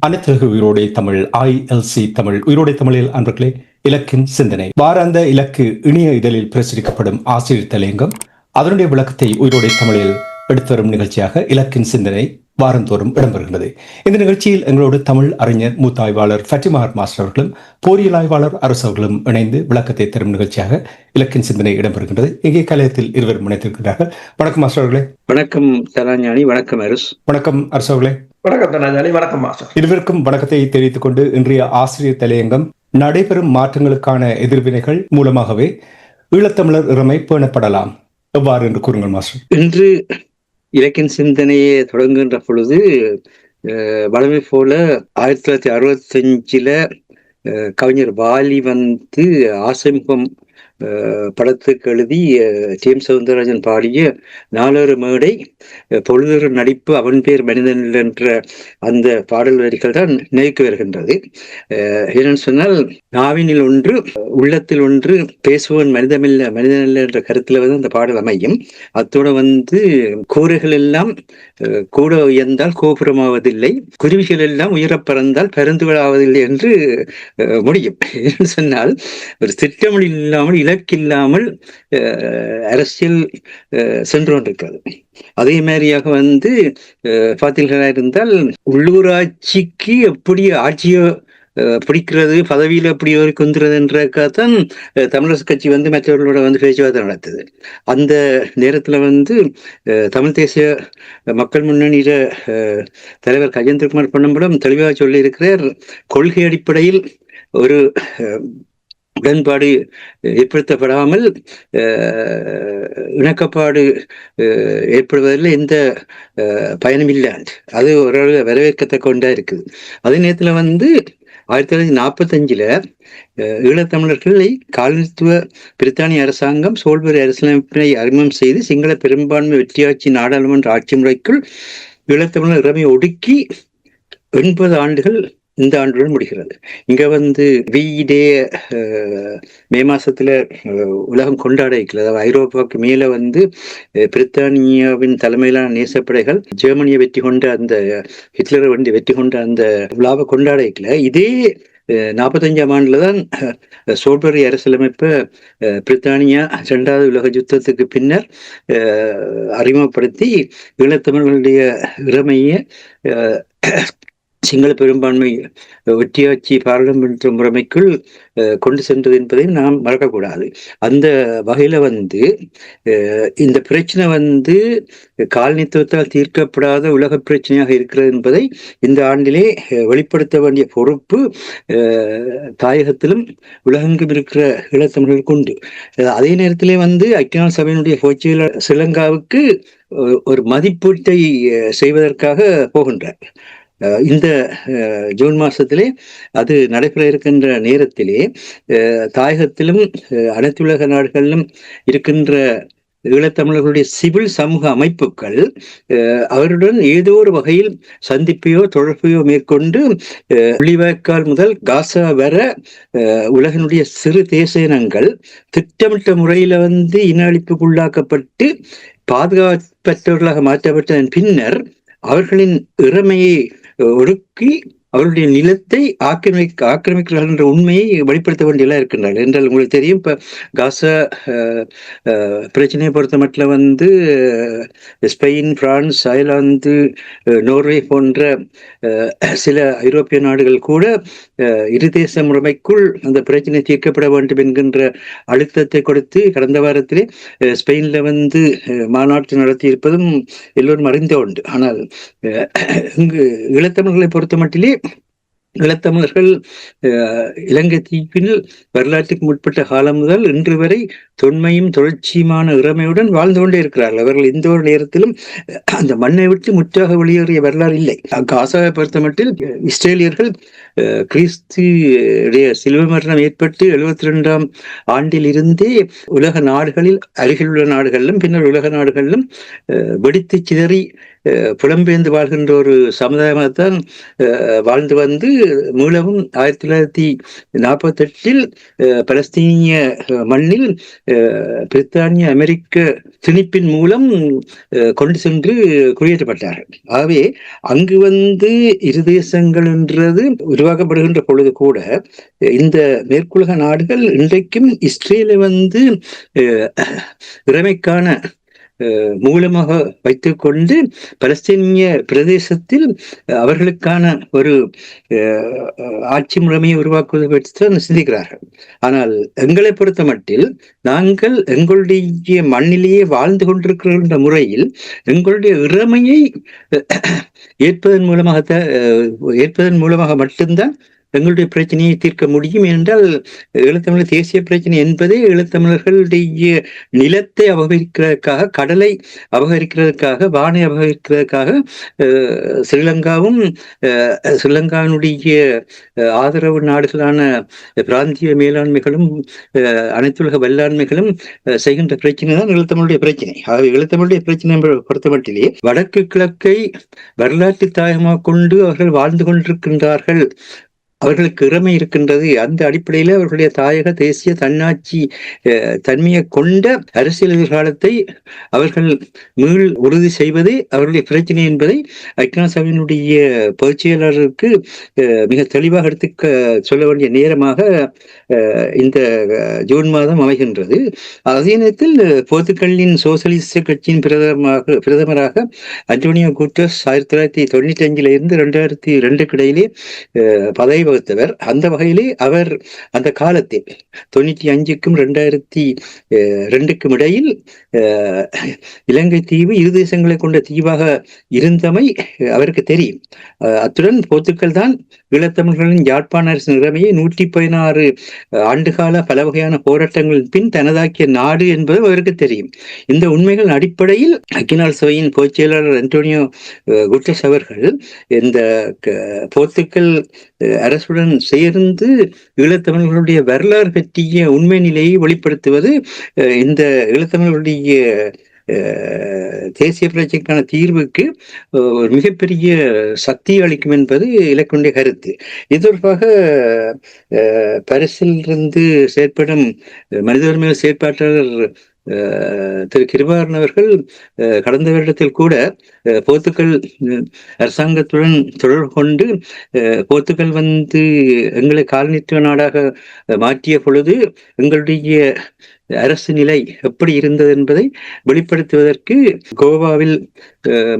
அனைத்து உயிரோடை தமிழ் ILC தமிழ் உயிரோடை தமிழில் அன்பர்களே, இலக்கின் சிந்தனை வாராந்த இலக்கு இணைய இதழில் பிரசுரிக்கப்படும் ஆசிரியர் தலையங்கம் அதனுடைய விளக்கத்தை உயிரோடை தமிழில் எடுத்துவரும் நிகழ்ச்சியாக இலக்கின் சிந்தனை வாரந்தோறும் இடம்பெறுகிறது. இந்த நிகழ்ச்சியில் எங்களோடு தமிழ் அறிஞர் மூத்த ஆய்வாளர் ஃபட்டிமா மாஸ்டர் அவர்களும் போரியல் ஆய்வாளர் அரசு அவர்களும் இணைந்து விளக்கத்தை தரும் நிகழ்ச்சியாக இலக்கின் சிந்தனை இடம்பெறுகின்றது. இங்கே கலையத்தில் இருவர் இணைத்திருக்கிறார்கள். வணக்கம் மாஸ்டர் அவர்களே. வணக்கம் தனாஞானி. வணக்கம் அரசு. வணக்கம் அரசு அவர்களே. வணக்கம் தனாஞானி. வணக்கம் மாஸ்டர். இருவருக்கும் வணக்கத்தை தெரிவித்துக் கொண்டு இன்றைய ஆசிரியர் தலையங்கம் நடைபெறும் மாற்றங்களுக்கான எதிர்வினைகள் மூலமாகவே ஈழத்தமிழர் இறமை பேணப்படலாம் எவ்வாறு என்று கூறுங்கள் மாஸ்டர். இன்று இலக்கின் சிந்தனையை தொடங்குகின்ற பொழுது வளமை போல 1965 கவிஞர் வாலி ஆசைமுகம் படத்துக்கு எழுதி TM சவுந்தரராஜன் பாடிய நாளொரு மேடை பொழுதொரு நடிப்பு அவன் பேர் மனிதன் என்ற அந்த பாடல் வரிகள் தான் நினைவுக்கு வருகின்றது. என்னன்னு சொன்னால், நாவினில் ஒன்று உள்ளத்தில் ஒன்று, பேசுவன் மனிதனல்ல என்ற கருத்துல அந்த பாடல் அமையும். அத்தோட கூரைகள் எல்லாம் கூட உயர்ந்தால் கோபுரமாவதில்லை, குருவிகள் எல்லாம் உயரப் பறந்தால் பறந்து விழாவதில்லை என்று முடியும். என்னன்னு சொன்னால், ஒரு திட்டமிடல் இல்லாமல் இலக்கில்லாமல் அரசியல் சென்று கொண்டிருக்கிறது. அதே மாதிரியாக பார்த்தீர்களா இருந்தால், உள்ளூராட்சிக்கு எப்படி ஆட்சியோ பிடிக்கிறது, பதவியில் எப்படி கொந்துறது என்றதான் தமிழரசு கட்சி மற்றவர்களோட பேச்சுவார்த்தை நடத்துது. அந்த நேரத்தில் தமிழ் தேசிய மக்கள் முன்னணியில தலைவர் கஜேந்திரகுமார் பொன்னம்பலம் தெளிவாக சொல்லி இருக்கிறார், கொள்கை அடிப்படையில் ஒரு உடன்பாடு ஏற்படுத்தப்படாமல் இணக்கப்பாடு ஏற்படுவதில் எந்த பயனும் இல்லை. அது ஓரளவு வரவேற்கத்தக்க ஒன்றா இருக்குது. அதே நேரத்தில் 1945 ஈழத்தமிழர்களை காலனித்துவ பிரித்தானிய அரசாங்கம் சோல்பரி அரசியலமைப்பினை அறிமுகம் செய்து சிங்கள பெரும்பான்மை வெற்றியாட்சி நாடாளுமன்ற ஆட்சி முறைக்குள் ஈழத்தமிழர் இறமை ஒடுக்கி 80 ஆண்டுகள் இந்த ஆண்டுடன் முடிகிறது. இங்க டே மே மாசத்துல உலகம் கொண்டாட இருக்கிறது. அதாவது ஐரோப்பாவுக்கு மேல பிரித்தானியாவின் தலைமையிலான நேசப்படைகள் ஜெர்மனியை வெற்றி கொண்ட அந்த ஹிட்லரை வெற்றி கொண்ட அந்த விழாவை கொண்டாட இருக்கல. இதே 45ஆம் ஆண்டுலதான் சோல்பரி அரசியலமைப்பை பிரித்தானியா 2வது உலக யுத்தத்துக்கு பின்னர் அறிமுகப்படுத்தி ஈழத்தமிழர்களுடைய இறமையை சிங்கள பெரும்பான்மை ஒற்றியாட்சி பாராளுமன்ற முறைமைக்குள் கொண்டு சென்றது என்பதை நாம் மறக்கக்கூடாது. அந்த வகையில இந்த பிரச்சனை காலனித்துவத்தால் தீர்க்கப்படாத உலக பிரச்சனையாக இருக்கிறது என்பதை இந்த ஆண்டிலே வெளிப்படுத்த வேண்டிய பொறுப்பு தாயகத்திலும் உலகெங்கும் இருக்கிற ஈழத்தமிழர்களுக்கு உண்டு. அதே நேரத்திலே ஐக்கிய நாடு சபையினுடைய பொதுச்செயலாளர் ஸ்ரீலங்காவுக்கு ஒரு மதிப்பீட்டை செய்வதற்காக போகின்றார். இந்த ஜூன் மாசத்திலே அது நடைபெற இருக்கின்ற நேரத்திலே தாயகத்திலும் அனைத்து உலக நாடுகளிலும் இருக்கின்ற ஈழத்தமிழர்களுடைய சிவில் சமூக அமைப்புகள் அவருடன் ஏதோ ஒரு வகையில் சந்திப்பையோ தொடர்பையோ மேற்கொண்டு புள்ளிவாய்க்கால் முதல் காசா வர உலகினுடைய சிறு தேச இனங்கள் திட்டமிட்ட முறையில இன அழிப்புக்குள்ளாக்கப்பட்டு பாதுகாப்பற்றவர்களாக மாற்றப்பட்டதன் பின்னர் அவர்களின் இறமையை ஒடுக்கி அவருடைய நிலத்தை ஆக்கிரமிக்கிறார்கள் என்ற உண்மையை வெளிப்படுத்த வேண்டியெல்லாம் இருக்கின்றார்கள் என்றால் உங்களுக்கு தெரியும். இப்ப காசா பிரச்சனையை பொறுத்த மட்டும் ஸ்பெயின், பிரான்ஸ், அயர்லாந்து, நோர்வே போன்ற சில ஐரோப்பிய நாடுகள் கூட இருதேச முறைமைக்குள் அந்த பிரச்சனை தீர்க்கப்பட வேண்டும் என்கின்ற அழுத்தத்தை கொடுத்து கடந்த வாரத்திலே ஸ்பெயின்ல மாநாட்டு நடத்தி இருப்பதும் எல்லோரும் அறிந்த உண்டு. ஆனால் இங்கு ஈழத்தமிழர்களை பொறுத்த மட்டிலே ஈழத்தமிழர்கள் இலங்கை தீவில் வரலாற்றுக்கு முற்பட்ட காலம் முதல் இன்று வரை தொன்மையும் தொடர்ச்சியுமான இறமையுடன் வாழ்ந்து கொண்டே இருக்கிறார்கள். அவர்கள் எந்த ஒரு நேரத்திலும் அந்த மண்ணை விட்டு முற்றாக வெளியேறிய வரலாறு இல்லை. காசாவை பொறுத்த மட்டில் இஸ்ரேலியர்கள் கிறிஸ்து சிலுவை மரணம் ஏற்பட்டு 72ஆம் ஆண்டில் இருந்தே உலக நாடுகளில், அருகில் உள்ள நாடுகளிலும் பின்னர் உலக நாடுகளிலும் வெடித்து சிதறி புலம்பெயர்ந்து வாழ்கின்ற ஒரு சமுதாயமாகத்தான் வாழ்ந்து வந்து மீளவும் 1948 பலஸ்தீனிய மண்ணில் பிரித்தானிய அமெரிக்க திணிப்பின் மூலம் கொண்டு சென்று குடியேற்றப்பட்டார்கள். ஆகவே அங்கு வந்து இரு தேசங்கள் என்றது உருவாக்கப்படுகின்ற பொழுது கூட இந்த மேற்குலக நாடுகள் இன்றைக்கும் இஸ்ரேலை வந்து இறைமைக்கான மூலமாக வைத்துக் கொண்டு பலஸ்தீனிய பிரதேசத்தில் அவர்களுக்கான ஒரு ஆட்சி முறைமையை உருவாக்குவதை பற்றி தான் சிந்திக்கிறார்கள். ஆனால் எங்களை பொறுத்த மட்டில் நாங்கள் எங்களுடைய மண்ணிலேயே வாழ்ந்து கொண்டிருக்கின்ற முறையில் எங்களுடைய இறைமையை ஏற்பதன் மூலமாக மட்டும்தான் எங்களுடைய பிரச்சனையை தீர்க்க முடியும். என்றால் ஈழத்தமிழர் தேசிய பிரச்சனை என்பதே ஈழத்தமிழர்களுடைய நிலத்தை அபகரிக்கிறதுக்காக, கடலை அபகரிக்கிறதுக்காக, வானை அபகரிக்கிறதுக்காக ஸ்ரீலங்காவினுடைய ஆதரவு நாடுகளான பிராந்திய மேலாண்மைகளும் அனைத்துலக வல்லாண்மைகளும் செய்கின்ற பிரச்சனை தான் ஈழத்தமிழுடைய பிரச்சனை. ஆகவே ஈழத்தமிழுடைய பிரச்சனை பொறுத்த மட்டிலே வடக்கு கிழக்கை வரலாற்று தாயமாக கொண்டு அவர்கள் வாழ்ந்து கொண்டிருக்கின்றார்கள், அவர்களுக்கு இறமை இருக்கின்றது. அந்த அடிப்படையில் அவர்களுடைய தாயக தேசிய தன்னாட்சி தன்மையை கொண்ட அரசியல் எதிர்காலத்தை அவர்கள் மீள் உறுதி செய்வதே அவர்களுடைய பிரச்சனை என்பதை ஐக்கிய நாடு சபையினுடைய பொதுச் செயலாளருக்கு மிக தெளிவாக எடுத்து சொல்ல வேண்டிய நேரமாக இந்த ஜூன் மாதம் அமைகின்றது. அதே நேரத்தில் போர்த்துகலின் சோசலிச கட்சியின் பிரதமராக அன்டோனியோ குட்டரஸ் 1995 2002 இடையிலே பதவி வகுத்தவர். அந்த வகையிலே அவர் அந்த காலத்தில் 95க்கும் 2002க்கும் இடையில் இலங்கை தீவு இரு தேசங்களை கொண்ட தீவாக இருந்தமை அவருக்கு தெரியும். அத்துடன் போர்த்துக்கல் தான் ஈழத்தமிழர்களின் யாழ்ப்பாண அரசின் நிலைமையை 116 ஆண்டுகால பல வகையான போராட்டங்களின் பின் தனதாக்கிய நாடு என்பது அவருக்கு தெரியும். இந்த உண்மைகள் அடிப்படையில் ஐக்கிய நாடு சபையின் பொதுச் செயலாளர் அன்டோனியோ குட்டரஸ் அவர்கள் இந்த போர்த்துக்கல் அரசுடன் சேர்ந்து ஈழத்தமிழர்களுடைய வரலாறு பற்றிய உண்மை நிலையை வெளிப்படுத்துவது இந்த ஈழத்தமிழர்களுடைய தேசிய பிரச்சனைக்கான தீர்வுக்கு ஒரு மிகப்பெரிய சக்தி அளிக்கும் என்பது இலக்கினுடைய கருத்து. இது தொடர்பாக பரிசிலிருந்து செயற்படும் மனித உரிமை செயற்பாட்டாளர் திரு கிருபாகரன் அவர்கள் கடந்த வருடத்தில் கூட போர்த்துக்கல் அரசாங்கத்துடன் தொடர்பு கொண்டு போர்த்துக்கல் வந்து எங்களை காலனித்துவ நாடாக மாற்றிய பொழுது எங்களுடைய அரசு நிலை எப்படி இருந்தது என்பதை வெளிப்படுத்துவதற்கு கோவாவில்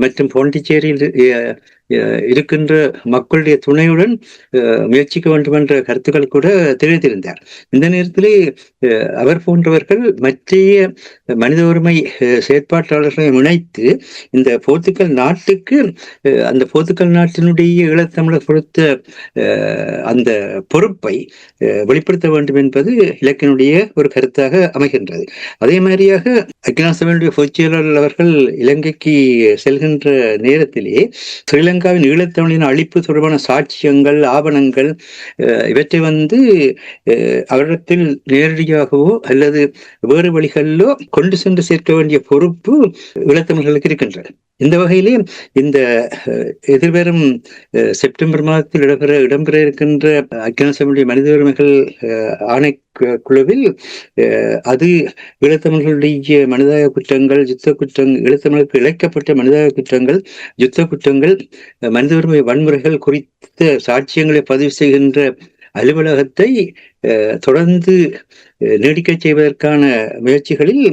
மற்றும் பாண்டிச்சேரியில் இருக்கின்ற மக்களுடைய துணையுடன் முயற்சிக்க வேண்டும் என்ற கருத்துக்கள் கூட தெரிவித்திருந்தார். இந்த நேரத்திலே அவர் போன்றவர்கள் மற்றைய மனித உரிமை செயற்பாட்டாளர்களை இணைத்து இந்த போர்த்துக்கல் நாட்டுக்கு அந்த போர்த்துக்கல் நாட்டினுடைய ஈழத்தமிழர் கொடுத்த அந்த பொறுப்பை வெளிப்படுத்த வேண்டும் என்பது இலக்கினுடைய ஒரு கருத்தாக அமைகின்றது. அதே மாதிரியாக ஐக்கிய நாடு சபையினுடைய பொதுச் செயலாளர் அவர்கள் இலங்கைக்கு செல்கின்ற நேரத்திலே ஸ்ரீலங்காவின் ஈழத்தமிழின் அழிப்பு தொடர்பான சாட்சியங்கள், ஆவணங்கள் இவற்றை வந்து அவரிடத்தில் நேரடியாகவோ அல்லது வேறு வழிகளிலோ கொண்டு சென்று சேர்க்க வேண்டிய பொறுப்பு ஈழத்தமிழர்களுக்கு இருக்கின்றது. இந்த வகையிலே இந்த எதிர்வரும் செப்டம்பர் மாதத்தில் இடம்பெற இருக்கின்ற ஐக்கிய நாடு சபையினுடைய மனித உரிமைகள் ஆணைக்குழுவில் அது ஈழத்தமிழர்களுடைய மனிதாய குற்றங்கள், யுத்த குற்றங்கள், ஈழத்தமிழருக்கு இழைக்கப்பட்ட மனிதாய குற்றங்கள், யுத்த குற்றங்கள், மனித உரிமை வன்முறைகள் குறித்த சாட்சியங்களை பதிவு செய்கின்ற அலுவலகத்தை தொடர்ந்து நீடிக்க செய்வதற்கான முயற்சிகளில்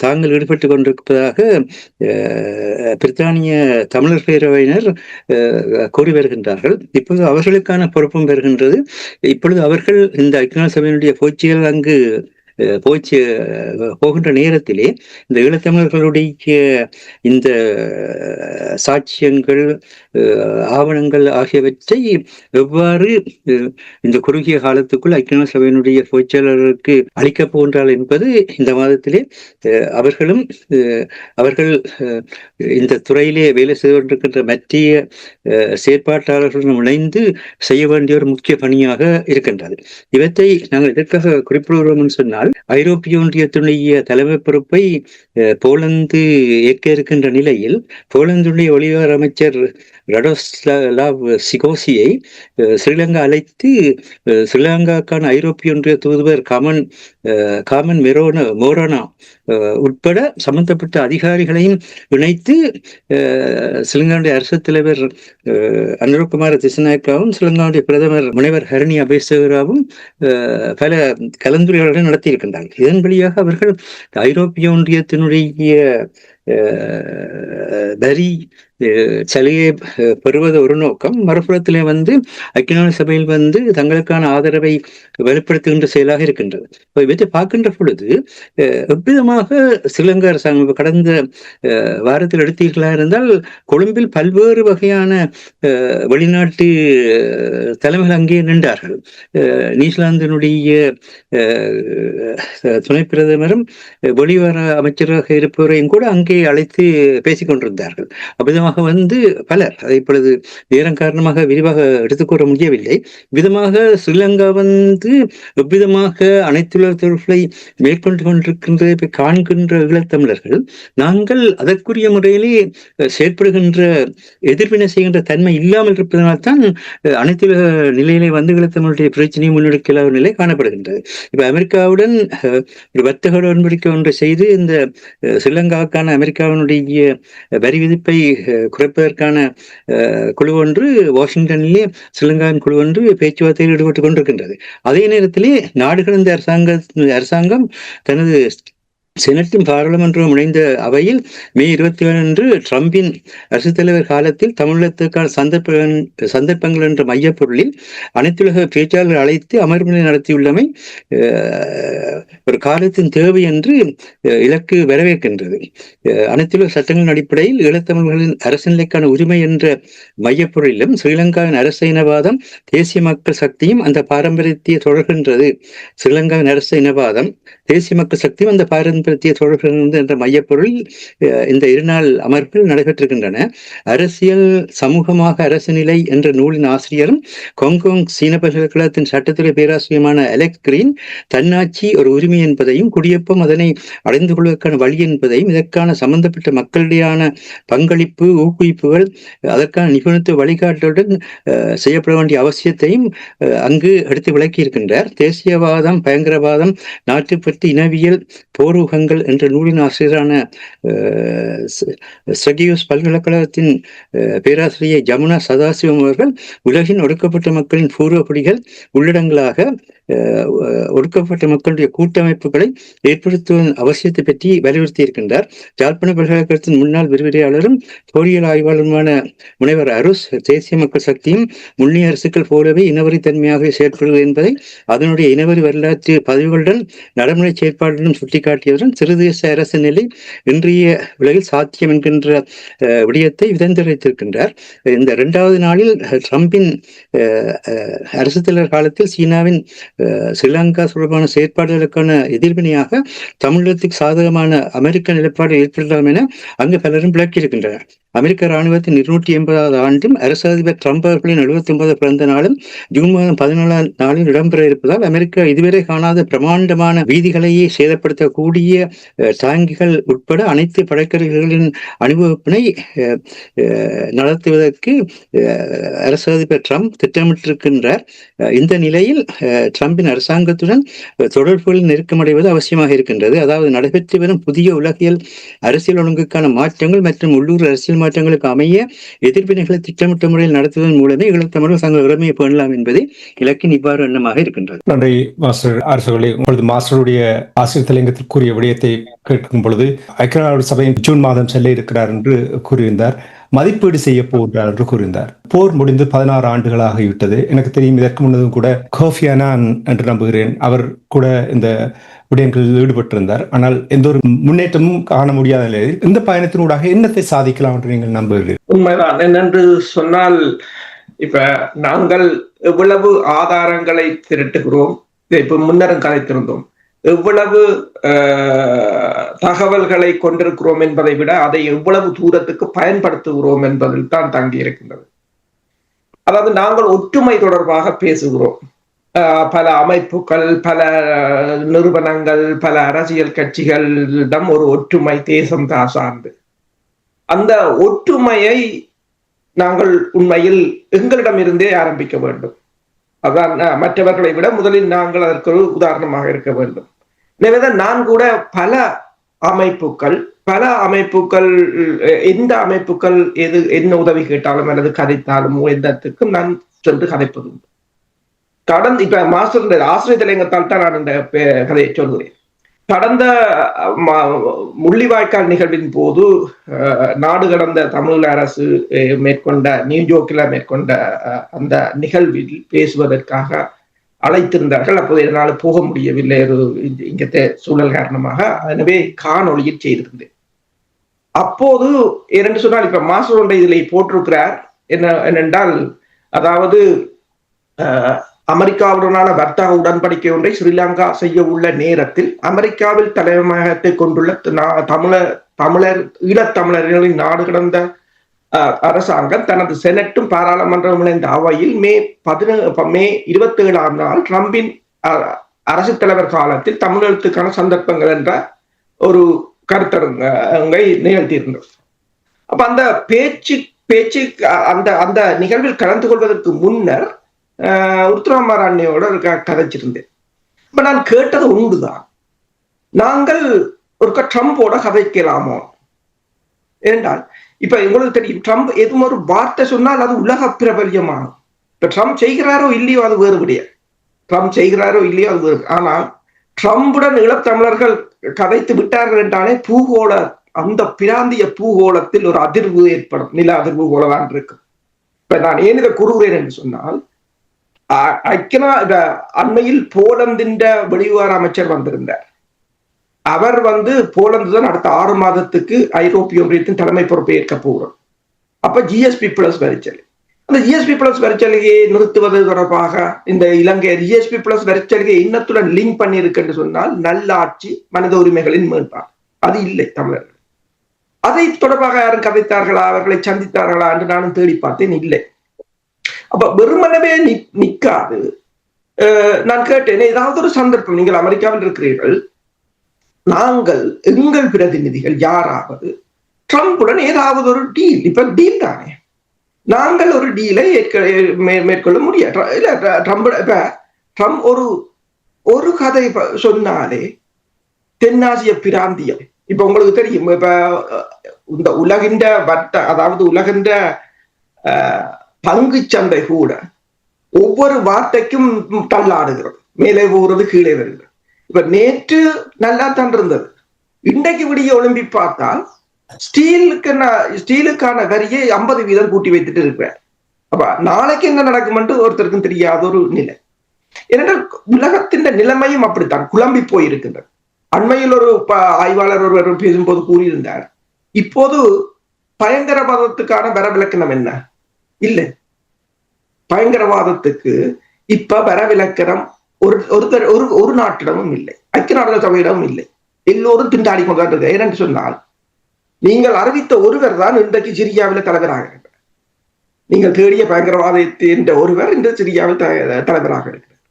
தாங்கள் ஈடுபட்டுக் கொண்டிருப்பதாக பிரித்தானிய தமிழர் பேரவையினர் கூறி வருகின்றார்கள். இப்போது அவர்களுக்கான பொறுப்பும் வருகின்றது. இப்பொழுது அவர்கள் இந்த ஐக்கிய நாடு சபையினுடைய பொதுச்செயலாளர் அங்கு போகின்ற நேரத்திலே இந்த ஈழத்தமிழர்களுடைய இந்த சாட்சியங்கள், ஆவணங்கள் ஆகியவற்றை எவ்வாறு இந்த குறுகிய காலத்துக்குள் ஐக்கிய நாடு சபையினுடைய பொதுச்செயலாளருக்கு அளிக்கப் போன்றால் என்பது இந்த மாதத்திலே அவர்கள் இந்த துறையிலே வேலை செய்து கொண்டிருக்கின்ற மத்திய செயற்பாட்டாளர்களுடன் இணைந்து செய்ய வேண்டிய ஒரு முக்கிய பணியாக இருக்கின்றது. இவற்றை நாங்கள் எதற்காக குறிப்பிடுகிறோம் என்று சொன்னால், ஐரோப்பிய ஒன்றியத்தினுடைய தலைமை பொறுப்பை போலந்து ஏற்க இருக்கின்ற நிலையில் போலந்துடைய வெளிவார அமைச்சர் ரடோஸ்லாவ் சிகோசியை ஸ்ரீலங்கா அழைத்து ஸ்ரீலங்காக்கான ஐரோப்பிய ஒன்றிய தூதுவர் காமன் மோரானா உட்பட சம்பந்தப்பட்ட அதிகாரிகளையும் இணைத்து ஸ்ரீலங்காவுடைய அரசு தலைவர் அனுரகுமார திசாநாயக்காவும் ஸ்ரீலங்காவுடைய பிரதமர் முனைவர் ஹரணி அபேசகராவும் பல கலந்துரையாடல்களை நடத்தியிருக்கின்றார்கள். இதன் வழியாக அவர்கள் ஐரோப்பிய ஒன்றியத்தினுடைய வரி சலுகையை பெறுவது ஒரு நோக்கம், மறுபுறத்திலே ஐக்கிய நாடு சபையில் தங்களுக்கான ஆதரவை வெளிப்படுத்துகின்ற செயலாக இருக்கின்றது. இவற்றை பார்க்கின்ற பொழுது எவ்விதமாக ஸ்ரீலங்கா அரசாங்கம் கடந்த வாரத்தில் எடுத்தீர்களாக இருந்தால், கொழும்பில் பல்வேறு வகையான வெளிநாட்டு தலைமைகள் அங்கே நின்றார்கள். நியூசிலாந்தினுடைய துணை பிரதமரும் வெளிவார அமைச்சராக இருப்பவரையும் கூட அங்கே அழைத்து பேசிக் கொண்டிருந்தார்கள். அவ்விதமாக பலர் அதை இப்பொழுது நேரம் காரணமாக விரிவாக எடுத்துக்கூற முடியவில்லை. விதமாக ஸ்ரீலங்கா எவ்விதமாக அனைத்துலர்களை மேற்கொண்டு கொண்டிருக்கின்ற காண்கின்ற ஈழத்தமிழர்கள் நாங்கள் அதற்குரிய முறையிலே செயற்படுகின்ற எதிர்வினை செய்கின்ற தன்மை இல்லாமல் இருப்பதனால் தான் அனைத்துலக நிலையிலே ஈழத்தமிழுடைய பிரச்சனையை முன்னெடுக்கலாத நிலை காணப்படுகின்றது. இப்ப அமெரிக்காவுடன் ஒரு வர்த்தக உடன்படிக்கை ஒன்று செய்து இந்த ஸ்ரீலங்காவுக்கான அமெரிக்காவினுடைய வரி விதிப்பை குறைப்பதற்கான குழு ஒன்று வாஷிங்டனிலே ஸ்ரீலங்காவின் குழு ஒன்று பேச்சுவார்த்தையில் ஈடுபட்டுக் கொண்டிருக்கின்றது. அதே நேரத்திலே நாடு கடந்த அரசாங்கம் தனது செனட்டும் பாராளுமன்றம் இணைந்த அவையில் மே 27 அன்று ட்ரம்பின் அரசு தலைவர் காலத்தில் தமிழகத்துக்கான சந்தர்ப்பங்கள் என்ற மையப்பொருளில் அனைத்துலக பேச்சாளர்கள் அழைத்து அமர்வினை நடத்தியுள்ளமை ஒரு காலத்தின் தேவை என்று இலக்கு வரவேற்கின்றது. அனைத்துலக சட்டங்களின் அடிப்படையில் ஈழத்தமிழர்களின் அரசு நிலைக்கான உரிமை என்ற மையப்பொருளிலும் ஸ்ரீலங்காவின் அரச இனவாதம் தேசிய மக்கள் சக்தியும் அந்த பாரம்பரியத்தை தொடர்கின்றது. ஸ்ரீலங்காவின் அரச இனவாதம் தேசிய மக்கள் சக்தியும் அந்த பாரம்பரியத்தை தொடர்கிறது என்ற மையப்பொருள் இந்த இருநாள் அமர்வில் நடைபெற்றிருக்கின்றன. அரசியல் சமூகமாக அரசு நிலை என்ற நூலின் ஆசிரியரும் ஹாங்காங் சீன பல்கலைக்கழகத்தின் சட்டத்துறை பேராசிரியருமான அலெக்ஸ் கிரீன் தன்னாட்சி ஒரு உரிமை என்பதையும் குடியேற்றம் அதனை அடைந்து கொள்வதற்கான வழி என்பதையும் இதற்கான சம்பந்தப்பட்ட மக்களிடையான பங்களிப்பு ஊக்குவிப்புகள் அதற்கான நிபுணத்துவ வழிகாட்டுடன் செய்யப்பட வேண்டிய அவசியத்தையும் அங்கு எடுத்து விளக்கி இருக்கின்றார். தேசியவாதம், பயங்கரவாதம், நாட்டுப்பற்று, இனவியல், போர்வுகங்கள் என்ற நூலின் ஆசிரியரான ஸ்ரகியூஸ் பல்கலைக்கழகத்தின் பேராசிரியை ஜமுனா சதாசிவம் அவர்கள் உலகின் ஒடுக்கப்பட்ட மக்களின் பூர்வகுடிகள் உள்ளடங்களாக ஒடுக்கப்பட்ட மக்களுடைய கூட்டமைப்புகளை ஏற்படுத்துவதன் அவசியத்தை பற்றி வலியுறுத்தி இருக்கின்றார். யாழ்ப்பாண பல்கலைக்கழகத்தின் முன்னாள் விரிவுரையாளரும் பொறியியல் ஆய்வாளருமான முனைவர் அருஸ் தேசிய மக்கள் சக்தியும் முன்னிய அரசுகள் போலவே இனவரி தன்மையாக செயற்படுவது என்பதை அதனுடைய இனவரி வரலாற்று பதிவுகளுடன் நடைமுறை செயற்பாடுடன் சுட்டிக்காட்டியதுடன் சிறுதேச அரசு நிலை இன்றைய உலகில் சாத்தியம் என்கின்ற விடயத்தை விதந்துரைத்திருக்கின்றார். இந்த 2வது நாளில் ட்ரம்பின் அரசு தலைவர் காலத்தில் சீனாவின் ஸ்ரீலங்கா தொடர்பான செயற்பாடுகளுக்கான எதிர்வினையாக தமிழகத்துக்கு சாதகமான அமெரிக்க நிலைப்பாடு ஏற்படலாம் என அங்கு பலரும் விளக்கியிருக்கின்றனர். அமெரிக்க இராணுவத்தின் 280வது ஆண்டும் அரசு அதிபர் ட்ரம்ப் அவர்களின் 79வது பிறந்த நாளும் ஜூன் மாதம் 14ஆம் நாளில் இடம்பெற இருப்பதால் அமெரிக்கா இதுவரை காணாத பிரமாண்டமான வீதிகளையே சேதப்படுத்தக்கூடிய டாங்கிகள் உட்பட அனைத்து படைக்கருவிகளின் அணிவகுப்பினை நடத்துவதற்கு அரசு அதிபர் ட்ரம்ப் திட்டமிட்டிருக்கின்றார். இந்த நிலையில் ட்ரம்பின் அரசாங்கத்துடன் தொடர்புகளில் நெருக்கமடைவது அவசியமாக இருக்கின்றது. அதாவது நடைபெற்று வரும் புதிய உலகியல் அரசியல் ஒழுங்குக்கான மாற்றங்கள் மற்றும் உள்ளூர் அரசியல் மாற்றங்களுக்கு அமைய எதிர்வினைகளை திட்டமிட்ட முறையில் நடத்துவதன் மூலமே ஈழத்தமிழர்கள் தங்கள் உரிமையை பேணலாம் என்பதே இலக்கின் இவ்வாறு எண்ணமாக இருக்கின்றது. நன்றி மாஸ்டர் அரசுகளே. இப்பொழுது மாஸ்டருடைய ஆசிரியர் தலையங்கத்திற்குரிய விடயத்தை கேட்கும் பொழுது ஐக்கிய நாடு சபையின் ஜூன் மாதம் செல்ல இருக்கிறார் என்று கூறியிருந்தார். மதிப்பீடு செய்ய போகிறார் என்று கூறினார். போர் முடிந்து 16 ஆண்டுகளாக ஆகிவிட்டது. எனக்கு தெரியும், இதற்கு முன்னதும் கூட கோஃபி அன்னான் என்று நம்புகிறேன், அவர் கூட இந்த விடயங்களில் ஈடுபட்டிருந்தார். ஆனால் எந்த ஒரு முன்னேற்றமும் காண முடியாத நிலையில் இந்த பயணத்தினூடாக என்னத்தை சாதிக்கலாம் என்று நீங்கள் நம்புகிறீர்கள்? உண்மைதான். என்னென்று சொன்னால், இப்ப நாங்கள் எவ்வளவு ஆதாரங்களை திரட்டுகிறோம், இப்ப முன்னரும் கதைத்திருந்தோம், எவ்வளவு தகவல்களை கொண்டிருக்கிறோம் என்பதை விட அதை எவ்வளவு தூரத்துக்கு பயன்படுத்துகிறோம் என்பதில் தான் தங்கி இருக்கின்றது. அதாவது நாங்கள் ஒற்றுமை தொடர்பாக பேசுகிறோம். பல அமைப்புகள், பல நிறுவனங்கள், பல அரசியல் கட்சிகளிடம் ஒரு ஒற்றுமை தேசம் தான் சார்ந்து, அந்த ஒற்றுமையை நாங்கள் உண்மையில் எங்களிடமிருந்தே ஆரம்பிக்க வேண்டும். அதான் மற்றவர்களை விட முதலில் நாங்கள் அதற்கு ஒரு உதாரணமாக இருக்க வேண்டும். எனவேதான் நான் கூட பல அமைப்புகள் எந்த அமைப்புகள் என்ன உதவி கேட்டாலும் அல்லது கதைத்தாலும் எந்தத்துக்கும் நான் சென்று கதைப்பது உண்டு. கடந்த இப்ப மாஸ்டர் ஆசிரியர் தலையங்கத்தால் தான் நான் இந்த கதையை சொல்கிறேன். கடந்த முள்ளிவாய்க்கால் நிகழ்வின் போது நாடு கடந்த தமிழ் அரசு மேற்கொண்ட நியூயோர்க்கில் மேற்கொண்ட அந்த நிகழ்வில் பேசுவதற்காக அழைத்திருந்தார்கள். அப்போது என்னால் போக முடியவில்லை, ஒரு இங்கத்த சூழல் காரணமாக. எனவே காணொளியில் செய்திருந்தேன். அப்போது இரண்டு சொன்னால், இப்ப மாஸ்டர் ஒன்றை இதில் போட்டிருக்கிறார். என்னென்றால், அதாவது அமெரிக்காவுடனான வர்த்தக உடன்படிக்கை ஒன்றை ஸ்ரீலங்கா செய்ய உள்ள நேரத்தில் அமெரிக்காவில் தலைமையகத்தை கொண்டுள்ள ஈழத்தமிழர்களின் நாடு கடந்த அரசாங்கம் தனது செனட்டும் பாராளுமன்றம் இணைந்த அவையில் மே 27ஆம் நாள் ட்ரம்பின் அரசு தலைவர் காலத்தில் தமிழகத்துக்கான சந்தர்ப்பங்கள் என்ற ஒரு கருத்தரங்கை நிகழ்த்தியிருந்தோம். அப்ப அந்த பேச்சு அந்த நிகழ்வில் கலந்து கொள்வதற்கு முன்னர் உருத்ராமார் அண்ணியோட கதைச்சிருந்தேன். இப்ப நான் கேட்டது உண்டுதான், நாங்கள் ஒரு ட்ரம்போட கதைக்கலாமோ என்றால், இப்ப உங்களுக்கு தெரியும், ட்ரம்ப் எதுவும் ஒரு வார்த்தை சொன்னால் அது உலக பிரபல்யமாகும். இப்ப ட்ரம்ப் செய்கிறாரோ இல்லையோ அது வேறு விடயம், ட்ரம்ப் செய்கிறாரோ இல்லையோ அது வேறு. ஆனால் ட்ரம்புடன் ஈழத்தமிழர்கள் கதைத்து விட்டார்கள் என்றாலே பூகோள அந்த பிராந்திய பூகோளத்தில் ஒரு அதிர்வு ஏற்படும், நில அதிர்வு போலதான் இருக்கு. இப்ப நான் ஏன் இதை கூறுகிறேன் என்று சொன்னால், அண்மையில் போலந்தின் வெளிவிவகார அமைச்சர் வந்திருந்தார். அவர் போலந்து தான் அடுத்த 6 மாதத்துக்கு ஐரோப்பிய ஒன்றியத்தின் தலைமை பொறுப்பை ஏற்க போகிறோம். அப்ப ஜிஎஸ்பி பிளஸ் வரிச்சலுகை, அந்த ஜிஎஸ்பி பிளஸ் வரிச்சலுகையை நிறுத்துவது தொடர்பாக இந்த இலங்கை ஜிஎஸ்பி பிளஸ் வரிச்சலுகை இன்னத்துடன் லிங்க் பண்ணி இருக்கு என்று சொன்னால் நல்லாட்சி, மனித உரிமைகளின் மேம்பாடு, அது இல்லை தமிழர்கள். அதை தொடர்பாக யாரும் கதைத்தார்களா, அவர்களை சந்தித்தார்களா என்று நானும் தேடி பார்த்தேன், இல்லை. அப்ப வெறுமனவே நிக்காது. நான் கேட்டேன், ஏதாவது ஒரு சந்தர்ப்பம், நீங்கள் அமெரிக்காவில் இருக்கிறீர்கள், நாங்கள் எங்கள் பிரதிநிதிகள் யாராவது ட்ரம்புடன் ஏதாவது ஒரு டீல், இப்ப டீல் தானே, நாங்கள் ஒரு டீலை மேற்கொள்ள முடியாது. இல்ல ட்ரம்ப் ஒரு கதை சொன்னாலே தென்னாசிய பிராந்தியம், இப்ப உங்களுக்கு தெரியும், இப்ப இந்த உலகின்ற அதாவது உலகின்ற பங்கு சந்தை கூட ஒவ்வொரு வார்த்தைக்கும் தள்ளாடுகிறது, மேலே போகிறது, கீழே வருகிறது. இப்ப நேற்று நல்லா தான் இருந்தது, இன்றைக்கு விடிய ஒலிம்பிக் பார்த்தால் ஸ்டீலுக்கான வரியை 50% கூட்டி வைத்துட்டு இருக்கிறார். அப்ப நாளைக்கு என்ன நடக்கும் என்று ஒருத்தருக்கும் தெரியாத ஒரு நிலை. ஏனென்றால் உலகத்தின் நிலைமையும் அப்படித்தான் குழம்பி போயிருக்கின்றது. அண்மையில் ஒரு ஆய்வாளர் ஒருவர் பேசும்போது கூறியிருந்தார், இப்போது பயங்கரவாதத்துக்கான வரவிலக்கணம் என்ன? இல்லை, பயங்கரவாதத்துக்கு இப்ப வரவிலக்கணம் ஒரு நாட்டிடமும் இல்லை, ஐக்கிய நாடுகள் சபையிடமும் இல்லை. எல்லோரும் திண்டாடி கொண்டாடு. ஏனென்று சொன்னால், நீங்கள் அறிவித்த ஒருவர் தான் இன்றைக்கு சிரியாவில் தலைவராக இருக்கிறார். நீங்கள் தேடிய பயங்கரவாதத்தின் ஒருவர் இன்று சிரியாவில் தலைவராக இருக்கிறார்.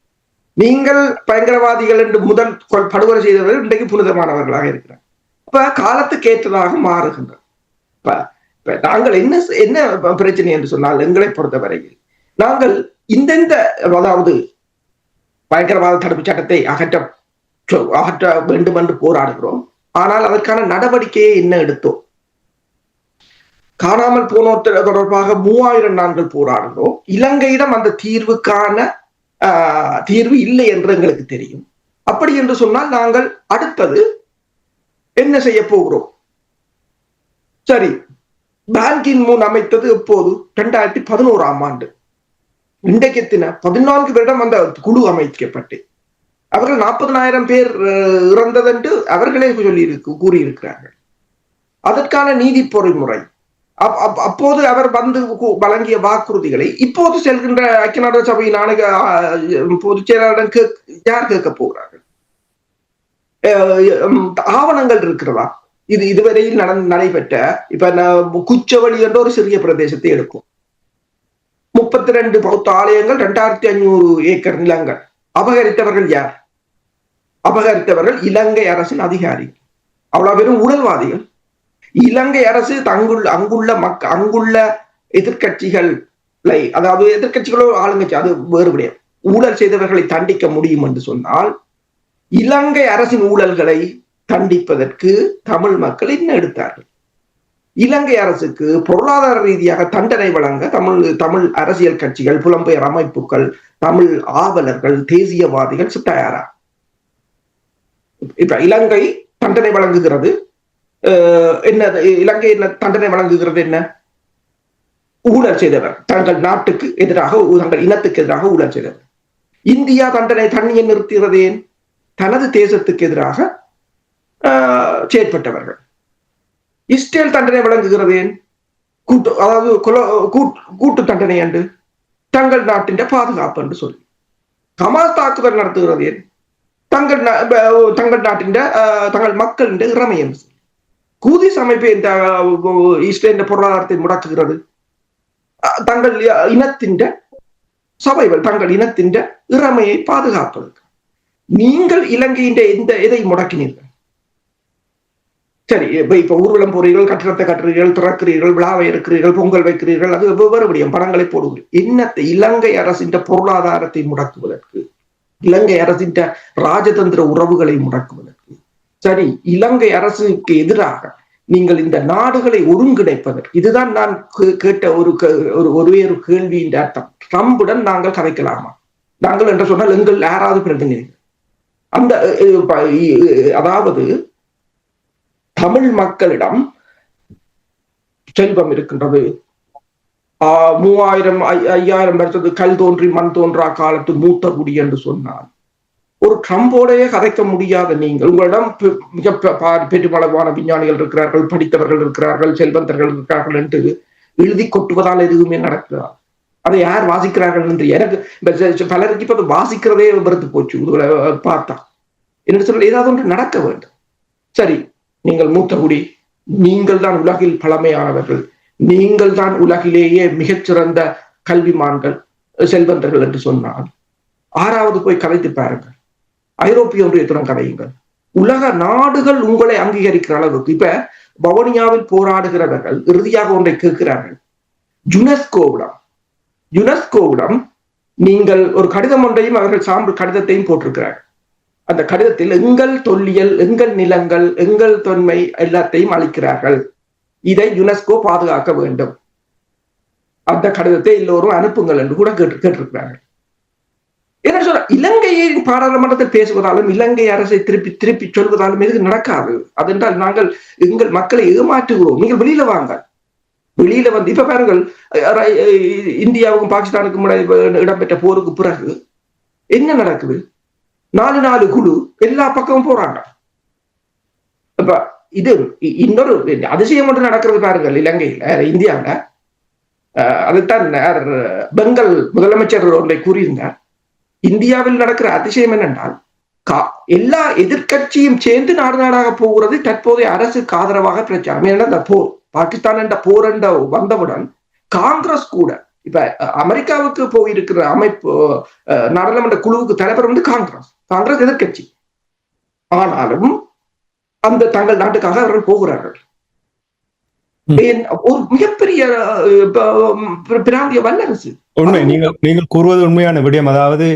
நீங்கள் பயங்கரவாதிகள் என்று முதல் படுகொலை செய்தவர்கள் இன்றைக்கு புனிதமானவர்களாக இருக்கிறார். அப்ப காலத்துக்கு ஏற்றதாக மாறுகின்றனர். நாங்கள் என்ன பிரச்சனை என்று சொன்னால், எங்களை பொறுத்தவரையில் நாங்கள் இந்தெந்த, அதாவது பயங்கரவாத தடுப்பு சட்டத்தை அகற்ற வேண்டும் என்று போராடுகிறோம். ஆனால் அதற்கான நடவடிக்கையை என்ன எடுத்தோம்? காணாமல் போனோர் தொடர்பாக 3000 நாட்கள் போராடுகிறோம். இலங்கையிடம் அந்த தீர்வு இல்லை என்று எங்களுக்கு தெரியும். அப்படி என்று சொன்னால் நாங்கள் அடுத்தது என்ன செய்ய போகிறோம்? சரி, பாங்கின் மூன் அமைத்தது எப்போது 2011ஆம் ஆண்டு. இன்றைக்கு 14 வருடம் அந்த குழு அமைக்கப்பட்டு அவர்கள் 40,000 பேர் இறந்ததென்று அவர்களே கூறியிருக்கிறார்கள். அதற்கான நீதி பொறிமுறை அப்போது அவர் வந்து வழங்கிய வாக்குறுதிகளை இப்போது செல்கின்ற ஐக்கிய நாடுகள் சபையின் பொதுச் செயலாளரிடம் யார் கேட்க போகிறார்கள்? ஆவணங்கள் இருக்கிறதா? இதுவரையில் நடைபெற்ற இப்ப குச்சவெளி என்ற ஒரு சிறிய பிரதேசத்தை எடுக்கும். 32 பௌத்த ஆலயங்கள், 2500 ஏக்கர் நிலங்கள். அபகரித்தவர்கள் யார்? அபகரித்தவர்கள் இலங்கை அரசின் அதிகாரி. அவ்வளவு பேரும் ஊழல்வாதிகள். இலங்கை அரசு அங்குள்ள எதிர்கட்சிகளை, அதாவது எதிர்கட்சிகளோ ஆளுங்கட்சி, அது வேறுபடியும் ஊழல் செய்தவர்களை தண்டிக்க முடியும் என்று சொன்னால் இலங்கை அரசின் ஊழல்களை தண்டிப்பதற்கு தமிழ் மக்கள் என்ன எடுத்தார்கள்? இலங்கை அரசுக்கு பொருளாதார ரீதியாக தண்டனை வழங்க தமிழ் அரசியல் கட்சிகள், புலம்பெயர் அமைப்புகள், தமிழ் ஆவலர்கள், தேசியவாதிகள் தயாரா? இப்ப இலங்கை தண்டனை வழங்குகிறது என்ன? இலங்கை தண்டனை வழங்குகிறது என்ன? ஊழல் செய்தவர், தங்கள் நாட்டுக்கு எதிராக, தங்கள் இனத்துக்கு எதிராக ஊழல் செய்தவர். இந்தியா தண்ணியை நிறுத்துகிறது ஏன்? தனது தேசத்துக்கு எதிராக செயற்பட்டவர்கள். இஸ்ரேல் தண்டனை வழங்குகிறது ஏன்? அதாவது கூட்டு தண்டனை என்று, தங்கள் நாட்டின் பாதுகாப்பு என்று சொல்லி. ஹமாஸ் தாக்குதல் நடத்துகிறது ஏன்? தங்கள் நாட்டின் தங்கள் மக்களின் இறமை என்று சொல்லி. கூதிஸ் அமைப்பு இந்த இஸ்ரேலின் பொருளாதாரத்தை முடக்குகிறது. தங்கள் இனத்தின் சபைகள், தங்கள் இனத்தின் இறமையை பாதுகாப்பதற்கு நீங்கள் இலங்கையின் எதை முடக்கினீர்கள்? சரி, இப்ப ஊர்வலம் போறீர்கள், கட்டிடத்தை கட்டுறீர்கள், திறக்கிறீர்கள், விழாவை இருக்கிறீர்கள், பொங்கல் வைக்கிறீர்கள், அது வெவ்வேறு விடயம், படங்களை போடுகிறீர்கள். என்னத்தை? இலங்கை அரசின் பொருளாதாரத்தை முடக்குவதற்கு, இலங்கை அரசின் ராஜதந்திர உறவுகளை முடக்குவதற்கு. சரி, இலங்கை அரசுக்கு எதிராக நீங்கள் இந்த நாடுகளை ஒருங்கிணைப்பதற்கு. இதுதான் நான் கேட்ட ஒரே ஒரு கேள்வியின் அர்த்தம். ட்ரம்புடன் நாங்கள் கதைக்கலாமா? நாங்கள் என்று சொன்னால் எங்கள் யாராவது பிரதிநிதிகள் அந்த, அதாவது தமிழ் மக்களிடம் செல்வம் இருக்கின்றது. 3000 5000 வருஷத்து கல் தோன்றி மண் தோன்றா காலத்து மூத்த குடி என்று சொன்னால் ஒரு ட்ரம்போடையே கதைக்க முடியாத நீங்கள், உங்களிடம் மிக பெருமளவான விஞ்ஞானிகள் இருக்கிறார்கள், படித்தவர்கள் இருக்கிறார்கள், செல்வந்தர்கள் இருக்கிறார்கள் என்று எழுதி கொட்டுவதால் எதுவுமே நடக்கிறார். அதை யார் வாசிக்கிறார்கள் என்று எனக்கு பலருக்கு இப்ப வாசிக்கிறதே வெறுத்து போச்சு பார்த்தா. என்று சொல்ல ஏதாவது ஒன்று நடக்க வேண்டும். சரி, நீங்கள் மூத்த குடி, நீங்கள் தான் உலகில் பழமையானவர்கள், நீங்கள் தான் உலகிலேயே மிகச்சிறந்த கல்விமான்கள், செல்வந்தர்கள் என்று சொன்னால் 6வது போய் கதைத்து பாருங்கள். ஐரோப்பிய ஒன்றியத்துடன் கதையுங்கள். உலக நாடுகள் உங்களை அங்கீகரிக்கிற அளவுக்கு. இப்ப வவுனியாவில் போராடுகிறவர்கள் இறுதியாக ஒன்றை கேட்கிறார்கள். யுனெஸ்கோவிடம் நீங்கள் ஒரு கடிதம் ஒன்றையும் அவர்கள் கடிதத்தையும் போட்டிருக்கிறார்கள். அந்த கடிதத்தில் எங்கள் தொல்லியல், எங்கள் நிலங்கள், எங்கள் தொன்மை எல்லாத்தையும் அளிக்கிறார்கள். இதை யுனெஸ்கோ பாதுகாக்க வேண்டும். அந்த கடிதத்தை எல்லோரும் அனுப்புங்கள் என்று கூட கேட்டிருக்கிறார்கள். என்ன சொல்ற, இலங்கையின் பாராளுமன்றத்தில் பேசுவதாலும் இலங்கை அரசை திருப்பி சொல்வதாலும் இது நடக்காது. அதென்றால் நாங்கள் எங்கள் மக்களை ஏமாற்றுகிறோம். நீங்கள் வெளியில வாங்க. வெளியில வந்து இப்ப பாருங்கள், இந்தியாவுக்கும் பாகிஸ்தானுக்கும் இடம்பெற்ற போருக்கு பிறகு என்ன நடக்குது? 4 குழு எல்லா பக்கமும் போறாங்க. இப்ப இது இன்னொரு அதிசயம் ஒன்று நடக்கிறது பாருங்கள். இலங்கையில, இந்தியாவில, அதுதான் பெங்கால் முதலமைச்சர் ஒன்றை கூறியிருந்தார். இந்தியாவில் நடக்கிற அதிசயம் என்னென்றால், எல்லா எதிர்கட்சியும் சேர்ந்து நாடாக போகிறது தற்போதைய அரசுக்கு ஆதரவாக பிரச்சாரம். ஏன்னா இந்த போர், பாகிஸ்தான் என்ற போர் என்ற வந்தவுடன் காங்கிரஸ் கூட, இப்ப அமெரிக்காவுக்கு போயிருக்கிற அமைப்பு நாடாளுமன்ற குழுவுக்கு தலைவர் வந்து காங்கிரஸ் எதிர்கட்சி. ஆனாலும் அந்த தங்கள் நாட்டுக்காக அவர்கள் போகிறார்கள். ஒரு மிகப்பெரிய பிராந்திய வல்லரசு. உண்மை, நீங்கள் கூறுவது உண்மையான விடயம். அதாவது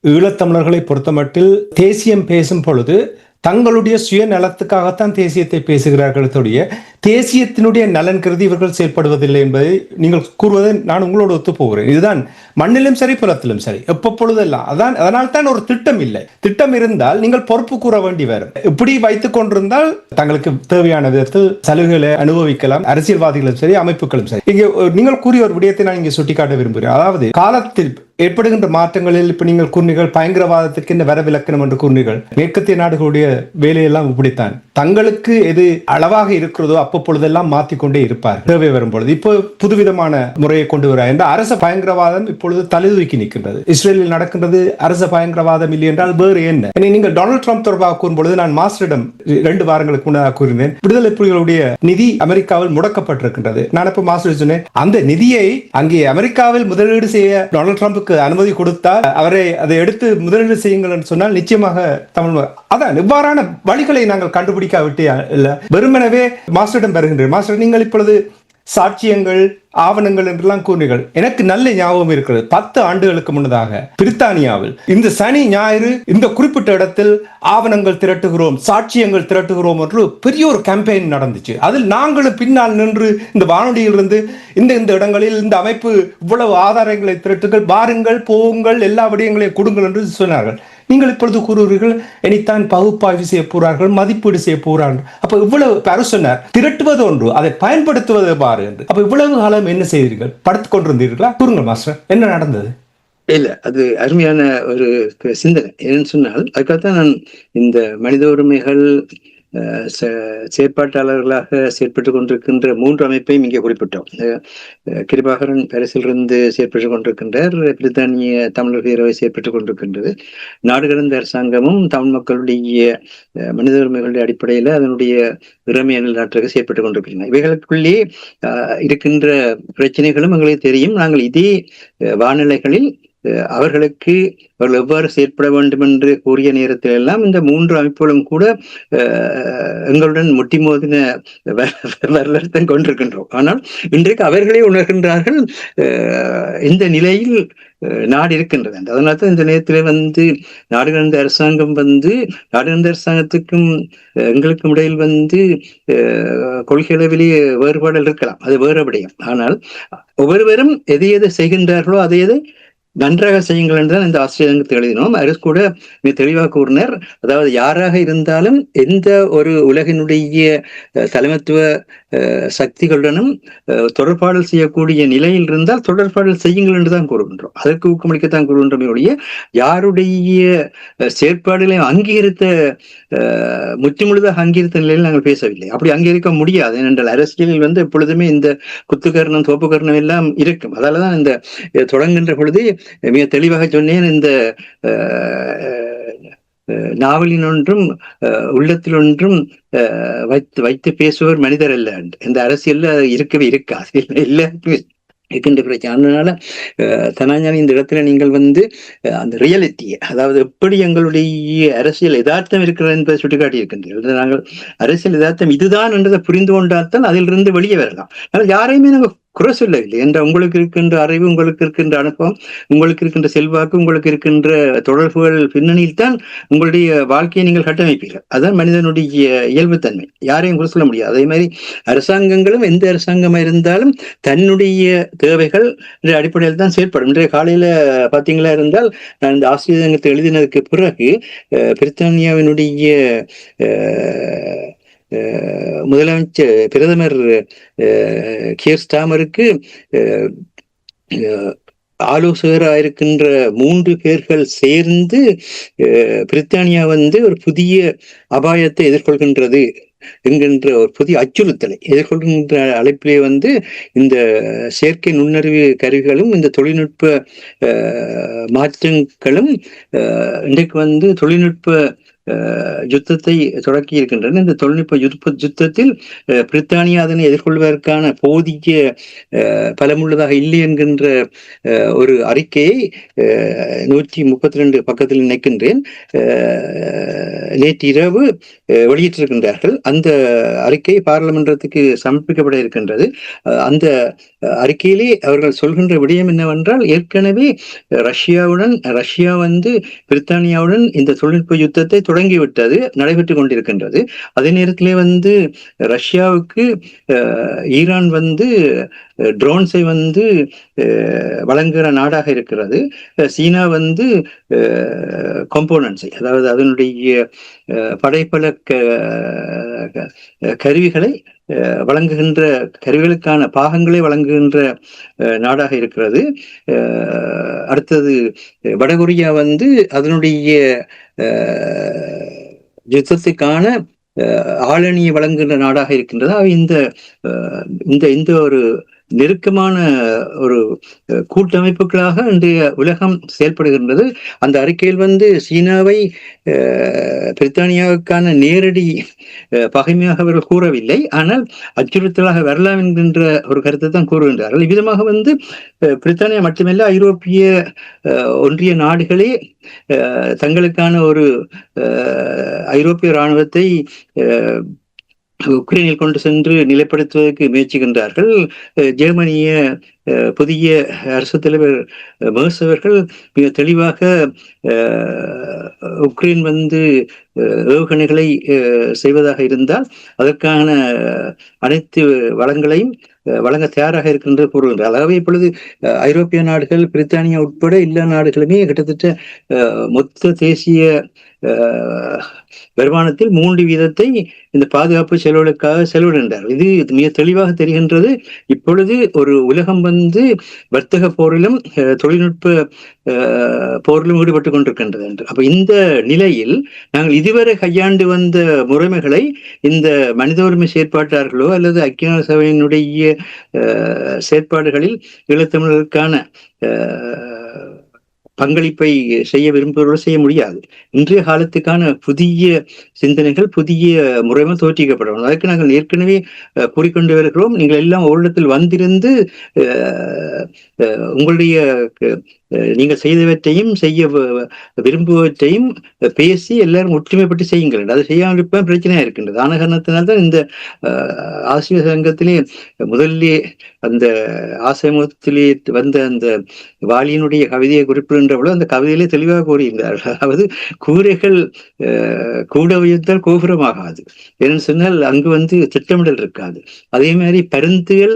ஈழத்தமிழர்களை பொறுத்தமட்டில் தேசியம் பேசும் பொழுது தங்களுடைய சுயநலத்துக்காகத்தான் தேசியத்தை பேசுகிறார்கள் தோடைய தேசியத்தினுடைய நலன் கருதி இவர்கள் செயல்படுவதில்லை என்பதை நீங்கள் கூறுவதை நான் உங்களோடு ஒத்து போகிறேன். இதுதான் மண்ணிலும் சரி புலத்திலும் சரி எப்பொழுதெல்லாம் அதான். அதனால் தான் ஒரு திட்டம் இல்லை. திட்டம் இருந்தால் நீங்கள் பொறுப்பு கூற வேண்டி வரும். இப்படி வைத்துக் கொண்டிருந்தால் தங்களுக்கு தேவையான விதத்தில் சலுகைகளை அனுபவிக்கலாம், அரசியல்வாதிகளும் சரி அமைப்புகளும் சரி. இங்கே நீங்கள் கூறிய ஒரு விடயத்தை நான் இங்கே சுட்டிக்காட்ட விரும்புகிறேன். அதாவது காலத்தில் ஏற்படுகின்ற மாற்றங்களில் இப்ப நீங்கள் கூறினீர்கள் பயங்கரவாதத்திற்கு இந்த வரவிலக்கணம் என்று கூறினீர்கள். மேற்கத்திய நாடுகளுடைய வேலையெல்லாம் இப்படித்தான். தங்களுக்கு எது அளவாக இருக்கிறதோ அப்பொழுதெல்லாம் மாற்றிக்கொண்டே இருப்பார் தேவை வரும்பொழுது. இப்போ புதுவிதமான முறையை கொண்டு வர என்ற அரச பயங்கரவாதம் இப்பொழுது தலைதூக்கி நிற்கின்றது. இஸ்ரேலில் நடக்கின்றது அரச பயங்கரவாதம் இல்லை என்றால் வேறு என்ன? நீங்கள் டொனால்ட் ட்ரம்ப் தொடர்பாக கூறும்பொழுது நான் மாஸ்டரிடம் 2 வாரங்களுக்கு முன்னதாக கூறினேன், விடுதலை புலிகளுடைய நிதி அமெரிக்காவில் முடக்கப்பட்டிருக்கின்றது. நான் இப்ப மாஸ்டர் சொன்னேன், அந்த நிதியை அங்கே அமெரிக்காவில் முதலீடு செய்ய டொனால்ட் ட்ரம்ப் அனுமதி கொடுத்தால் அவரை அதை எடுத்து முதலீடு செய்யுங்கள் என்று சொன்னால் நிச்சயமாக தமிழ் அதான் இவ்வாறான வழிகளை நாங்கள் கண்டுபிடிக்காவிட்டு இல்ல வெறுமனவே மாஸ்டரிடம் வருகின்றேன். மாஸ்டர், நீங்கள் இப்பொழுது சாட்சியங்கள் ஆவணங்கள் என்றெல்லாம் கூறினீர்கள். எனக்கு நல்ல ஞாபகம் இருக்கிறது. 10 ஆண்டுகளுக்கு முன்னதாக பிரித்தானியாவில் இந்த சனி ஞாயிறு இந்த குறிப்பிட்ட இடத்தில் ஆவணங்கள் திரட்டுகிறோம், சாட்சியங்கள் திரட்டுகிறோம் என்று பெரிய ஒரு கேம்பெயின் நடந்துச்சு. அதில் நாங்களும் பின்னால் நின்று இந்த வானொலியிலிருந்து இந்த இடங்களில் இந்த அமைப்பு இவ்வளவு ஆதாரங்களை திரட்டுங்கள், பாருங்கள், போகுங்கள், எல்லா விடயங்களையும் கொடுங்கள் என்று சொன்னார்கள். நீங்கள் இப்பொழுது கூறுவீர்கள் இனித்தான் பகுப்பாய்வு செய்ய போறார்கள், மதிப்பீடு செய்ய போறார்கள். அப்ப இவ்வளவு பரு சொன்னார், திரட்டுவது ஒன்று, அதை பயன்படுத்துவது பாரு என்று. அப்ப இவ்வளவு காலம் என்ன செய்தீர்கள்? படுத்துக் கொண்டிருந்தீர்களா? கூறுங்கள் மாஸ்டர், என்ன நடந்தது? இல்ல, அது அருமையான ஒரு சிந்தனை. ஏன்னு சொன்னால் அதுக்காகத்தான் நான் இந்த மனித உரிமைகள் செயற்பாட்டாளர்களாக செயற்பட்டுக் கொண்டிருக்கின்ற 3 அமைப்பையும் இங்கே குறிப்பிட்டோம். கிருபாகரன் பாரிஸிலிருந்து செயற்பட்டுக் கொண்டிருக்கின்றார், பிரித்தானிய தமிழர் பேரவை செயற்பட்டுக் கொண்டிருக்கின்றது. நாடு கடந்த அரசாங்கமும் தமிழ் மக்களுடைய மனித உரிமைகளுடைய அடிப்படையில் அதனுடைய இறைமையை நிலைநாட்டுக்கு செயற்பட்டுக் கொண்டிருக்கின்றன. இவைகளுக்குள்ளே இருக்கின்ற பிரச்சனைகளும் எங்களுக்கு தெரியும். நாங்கள் இதே வானிலைகளில் அவர்களுக்கு அவர்கள் எவ்வாறு செயற்பட வேண்டும் என்று கூறிய நேரத்தில் எல்லாம் இந்த 3 அமைப்புகளும் கூட எங்களுடன் முட்டி மோதின வரலாற்றை கொண்டிருக்கின்றோம். ஆனால் இன்றைக்கு அவர்களே உணர்கின்றார்கள் இந்த நிலையில் நாடு இருக்கின்றது. அதனால தான் இந்த நேரத்தில் நாடு கடந்த அரசாங்கம் நாடு கடந்த அரசாங்கத்துக்கும் எங்களுக்கும் இடையில் கொள்கையளவிலேயே வேறுபாடுகள் இருக்கலாம், அது வேறு விடயம். ஆனால் ஒவ்வொருவரும் எதை செய்கின்றார்களோ அதை நன்றாக செய்யுங்கள் என்றுதான் இந்த ஆசிரியர் எழுதினோம். அரசு கூட மிக தெளிவாக கூறினர். அதாவது யாராக இருந்தாலும் எந்த ஒரு உலகினுடைய தலைமைத்துவ சக்திகளுடனும் தொடர்பாடல் செய்யக்கூடிய நிலையில் இருந்தால் தொடர்பாடல் செய்யுங்கள் என்றுதான் கூறுகின்றோம். அதற்கு ஊக்கமளிக்கத்தான் கூறுகின்றமே ஒழிய யாருடைய செயற்பாடுகளையும் அங்கீகரித்த முற்றுமுழுதாக அங்கீகரித்த நிலையில் நாங்கள் பேசவில்லை. அப்படி அங்கீகரிக்க முடியாது. ஏனென்றால் அரசியலில் எப்பொழுதுமே இந்த குத்துக்கரணம் தோப்புக்கரணம் எல்லாம் இருக்கும். அதாலதான் இந்த தொடங்குகின்ற பொழுது மிக தெளிவாக சொன்னேன், இந்த நாவலின் ஒன்றும் உள்ளத்தில் ஒன்றும் வைத்து பேசுவர் மனிதர் அல்ல. இந்த அரசியல்ல இருக்கவே இருக்காது, எல்லாருக்குமே இருக்கின்ற பிரச்சனை. அதனால தனாஞானி இந்த இடத்துல நீங்கள் அந்த ரியாலிட்டியை, அதாவது எப்படி எங்களுடைய அரசியல் யதார்த்தம் இருக்கிறது என்பதை சுட்டிக்காட்டி இருக்கின்றீர்கள். நாங்கள் அரசியல் யதார்த்தம் இதுதான் என்றதை புரிந்து கொண்டால்தான் அதிலிருந்து வெளியே வரலாம். ஆனால் யாரையுமே நாங்கள் குறை சொல்லவில்லை என்ற உங்களுக்கு இருக்கின்ற அறிவு, உங்களுக்கு இருக்கின்ற அனுபவம், உங்களுக்கு இருக்கின்ற செல்வாக்கு, உங்களுக்கு இருக்கின்ற தொடர்புகள் பின்னணியில் தான் உங்களுடைய வாழ்க்கையை நீங்கள் கட்டமைப்பீர்கள். அதுதான் மனிதனுடைய இயல்புத்தன்மை. யாரையும் குறை சொல்ல முடியாது. அதே மாதிரி அரசாங்கங்களும் எந்த அரசாங்கமா இருந்தாலும் தன்னுடைய தேவைகள் அடிப்படையில் தான் செயற்படும். இன்றைய காலையில பாத்தீங்களா இருந்தால், நான் இந்த ஆசிரியர் எழுதினதுக்கு பிறகு பிரித்தானியாவினுடைய முதலமைச்சர் பிரதமர் கியர் ஸ்டாமருக்கு ஆலோசகராயிருக்கின்ற 3 பேர்கள் சேர்ந்து பிரித்தானியா ஒரு புதிய அபாயத்தை எதிர்கொள்கின்றது என்கின்ற ஒரு புதிய அச்சுறுத்தலை எதிர்கொள்கின்ற அழைப்பிலே இந்த செயற்கை நுண்ணறிவு கருவிகளும் இந்த தொழில்நுட்ப மாற்றங்களும் இன்றைக்கு தொழில்நுட்ப யுத்தத்தை தொடக்கி இருக்கின்றன. இந்த தொழில்நுட்ப யுத்தத்தில் பிரித்தானியா அதனை எதிர்கொள்வதற்கான போதிய பலமுள்ளதாக இல்லை என்கின்ற ஒரு அறிக்கையை 132 பக்கத்தில் நினைக்கின்றேன் நேற்று இரவு வெளியிட்டிருக்கின்றார்கள். அந்த அறிக்கை பாராளுமன்றத்துக்கு சமர்ப்பிக்கப்பட இருக்கின்றது. அந்த அறிக்கையிலே அவர்கள் சொல்கின்ற விடயம் என்னவென்றால், ஏற்கனவே ரஷ்யா பிரித்தானியாவுடன் இந்த தொழில்நுட்ப யுத்தத்தை தொடங்கிவிட்டது, நடைபெற்றுக் கொண்டிருக்கின்றது. அதே நேரத்திலே வந்து ரஷ்யாவுக்கு ஈரான் வந்து ட்ரோன்ஸை வந்து வழங்குகிற நாடாக இருக்கிறது. சீனா வந்து காம்போனன்ட்ஸை, அதாவது அதனுடைய படைப்பல கருவிகளை வழங்குகின்ற, கருவிகளுக்கான பாகங்களை வழங்குகின்ற நாடாக இருக்கிறது. அடுத்தது வடகொரியா வந்து அதனுடைய யுத்தத்துக்கான ஆளணியை வழங்குகின்ற நாடாக இருக்கின்றது. இந்த இந்த இந்த ஒரு நெருக்கமான ஒரு கூட்டமைப்புகளாக இன்றைய உலகம் செயல்படுகின்றது. அந்த அறிக்கையில் வந்து சீனாவை பிரித்தானியாவுக்கான நேரடி பகைமையாக அவர்கள் கூறவில்லை, ஆனால் அச்சுறுத்தலாக வரலாம் என்கின்ற ஒரு கருத்தை தான் கூறுகின்றார்கள். இவ்விதமாக வந்து பிரித்தானியா மட்டுமல்ல, ஐரோப்பிய ஒன்றிய நாடுகளே தங்களுக்கான ஒரு ஐரோப்பிய இராணுவத்தை உக்ரைனில் கொண்டு சென்று நிலைப்படுத்துவதற்கு முயற்சிக்கின்றார்கள். ஜெர்மனிய புதிய அரசு தலைவர் மெர்ஸ் அவர்கள் மிக தெளிவாக உக்ரைன் வந்து ஏவுகணைகளை செய்வதாக இருந்தால் அதற்கான அனைத்து வளங்களையும் வழங்க தயாராக இருக்கின்ற கூறுகின்றார். ஆகவே இப்பொழுது ஐரோப்பிய நாடுகள், பிரித்தானியா உட்பட எல்லா நாடுகளுமே கிட்டத்தட்ட மொத்த தேசிய வருமானத்தில் 3% இந்த பாதுகாப்பு செலவுகளுக்காக செலவிடுகின்றார்கள். இது மிக தெளிவாக தெரிகின்றது. இப்பொழுது ஒரு உலகம் வந்து வர்த்தக போரிலும் தொழில்நுட்ப போரிலும் ஈடுபட்டுக் கொண்டிருக்கின்றது என்று. அப்ப இந்த நிலையில் நாங்கள் இதுவரை கையாண்டு வந்த முறைமைகளை இந்த மனித உரிமை செயற்பாட்டார்களோ அல்லது ஐக்கிய நாடு சபையினுடைய செயற்பாடுகளில் ஈழத்தமிழர்களுக்கான பங்களிப்பை செய்ய விரும்புவதோடு செய்ய முடியாது. இன்றைய காலத்துக்கான புதிய சிந்தனைகள், புதிய முறைமை தோற்றிக்கப்படும். அதற்கு நாங்கள் ஏற்கனவே கூறிக்கொண்டு வருகிறோம். நீங்கள் எல்லாம் ஓரிடத்தில் வந்திருந்து உங்களுடைய நீங்கள் செய்தவற்றையும் செய்ய விரும்புவற்றையும் பேசி எல்லாரும் ஒற்றுமைப்பட்டு செய்யுங்கள். அது செய்யாமல் இருப்ப பிரச்சனையா இருக்கின்றது. ஆன காரணத்தினால்தான் இந்த ஆசிய சங்கத்திலே முதல்ல அந்த ஆசிரமத்திலே வந்த அந்த வாலியினுடைய கவிதையை குறிப்பிடுகின்றவளோ அந்த கவிதையிலே தெளிவாக கூறுகின்றார்கள். அதாவது கூரைகள் கூட உயர்ந்தால் கோபுரமாகாது, ஏன்னு சொன்னால் அங்கு வந்து திட்டமிடல் இருக்காது. அதே மாதிரி பருந்துகள்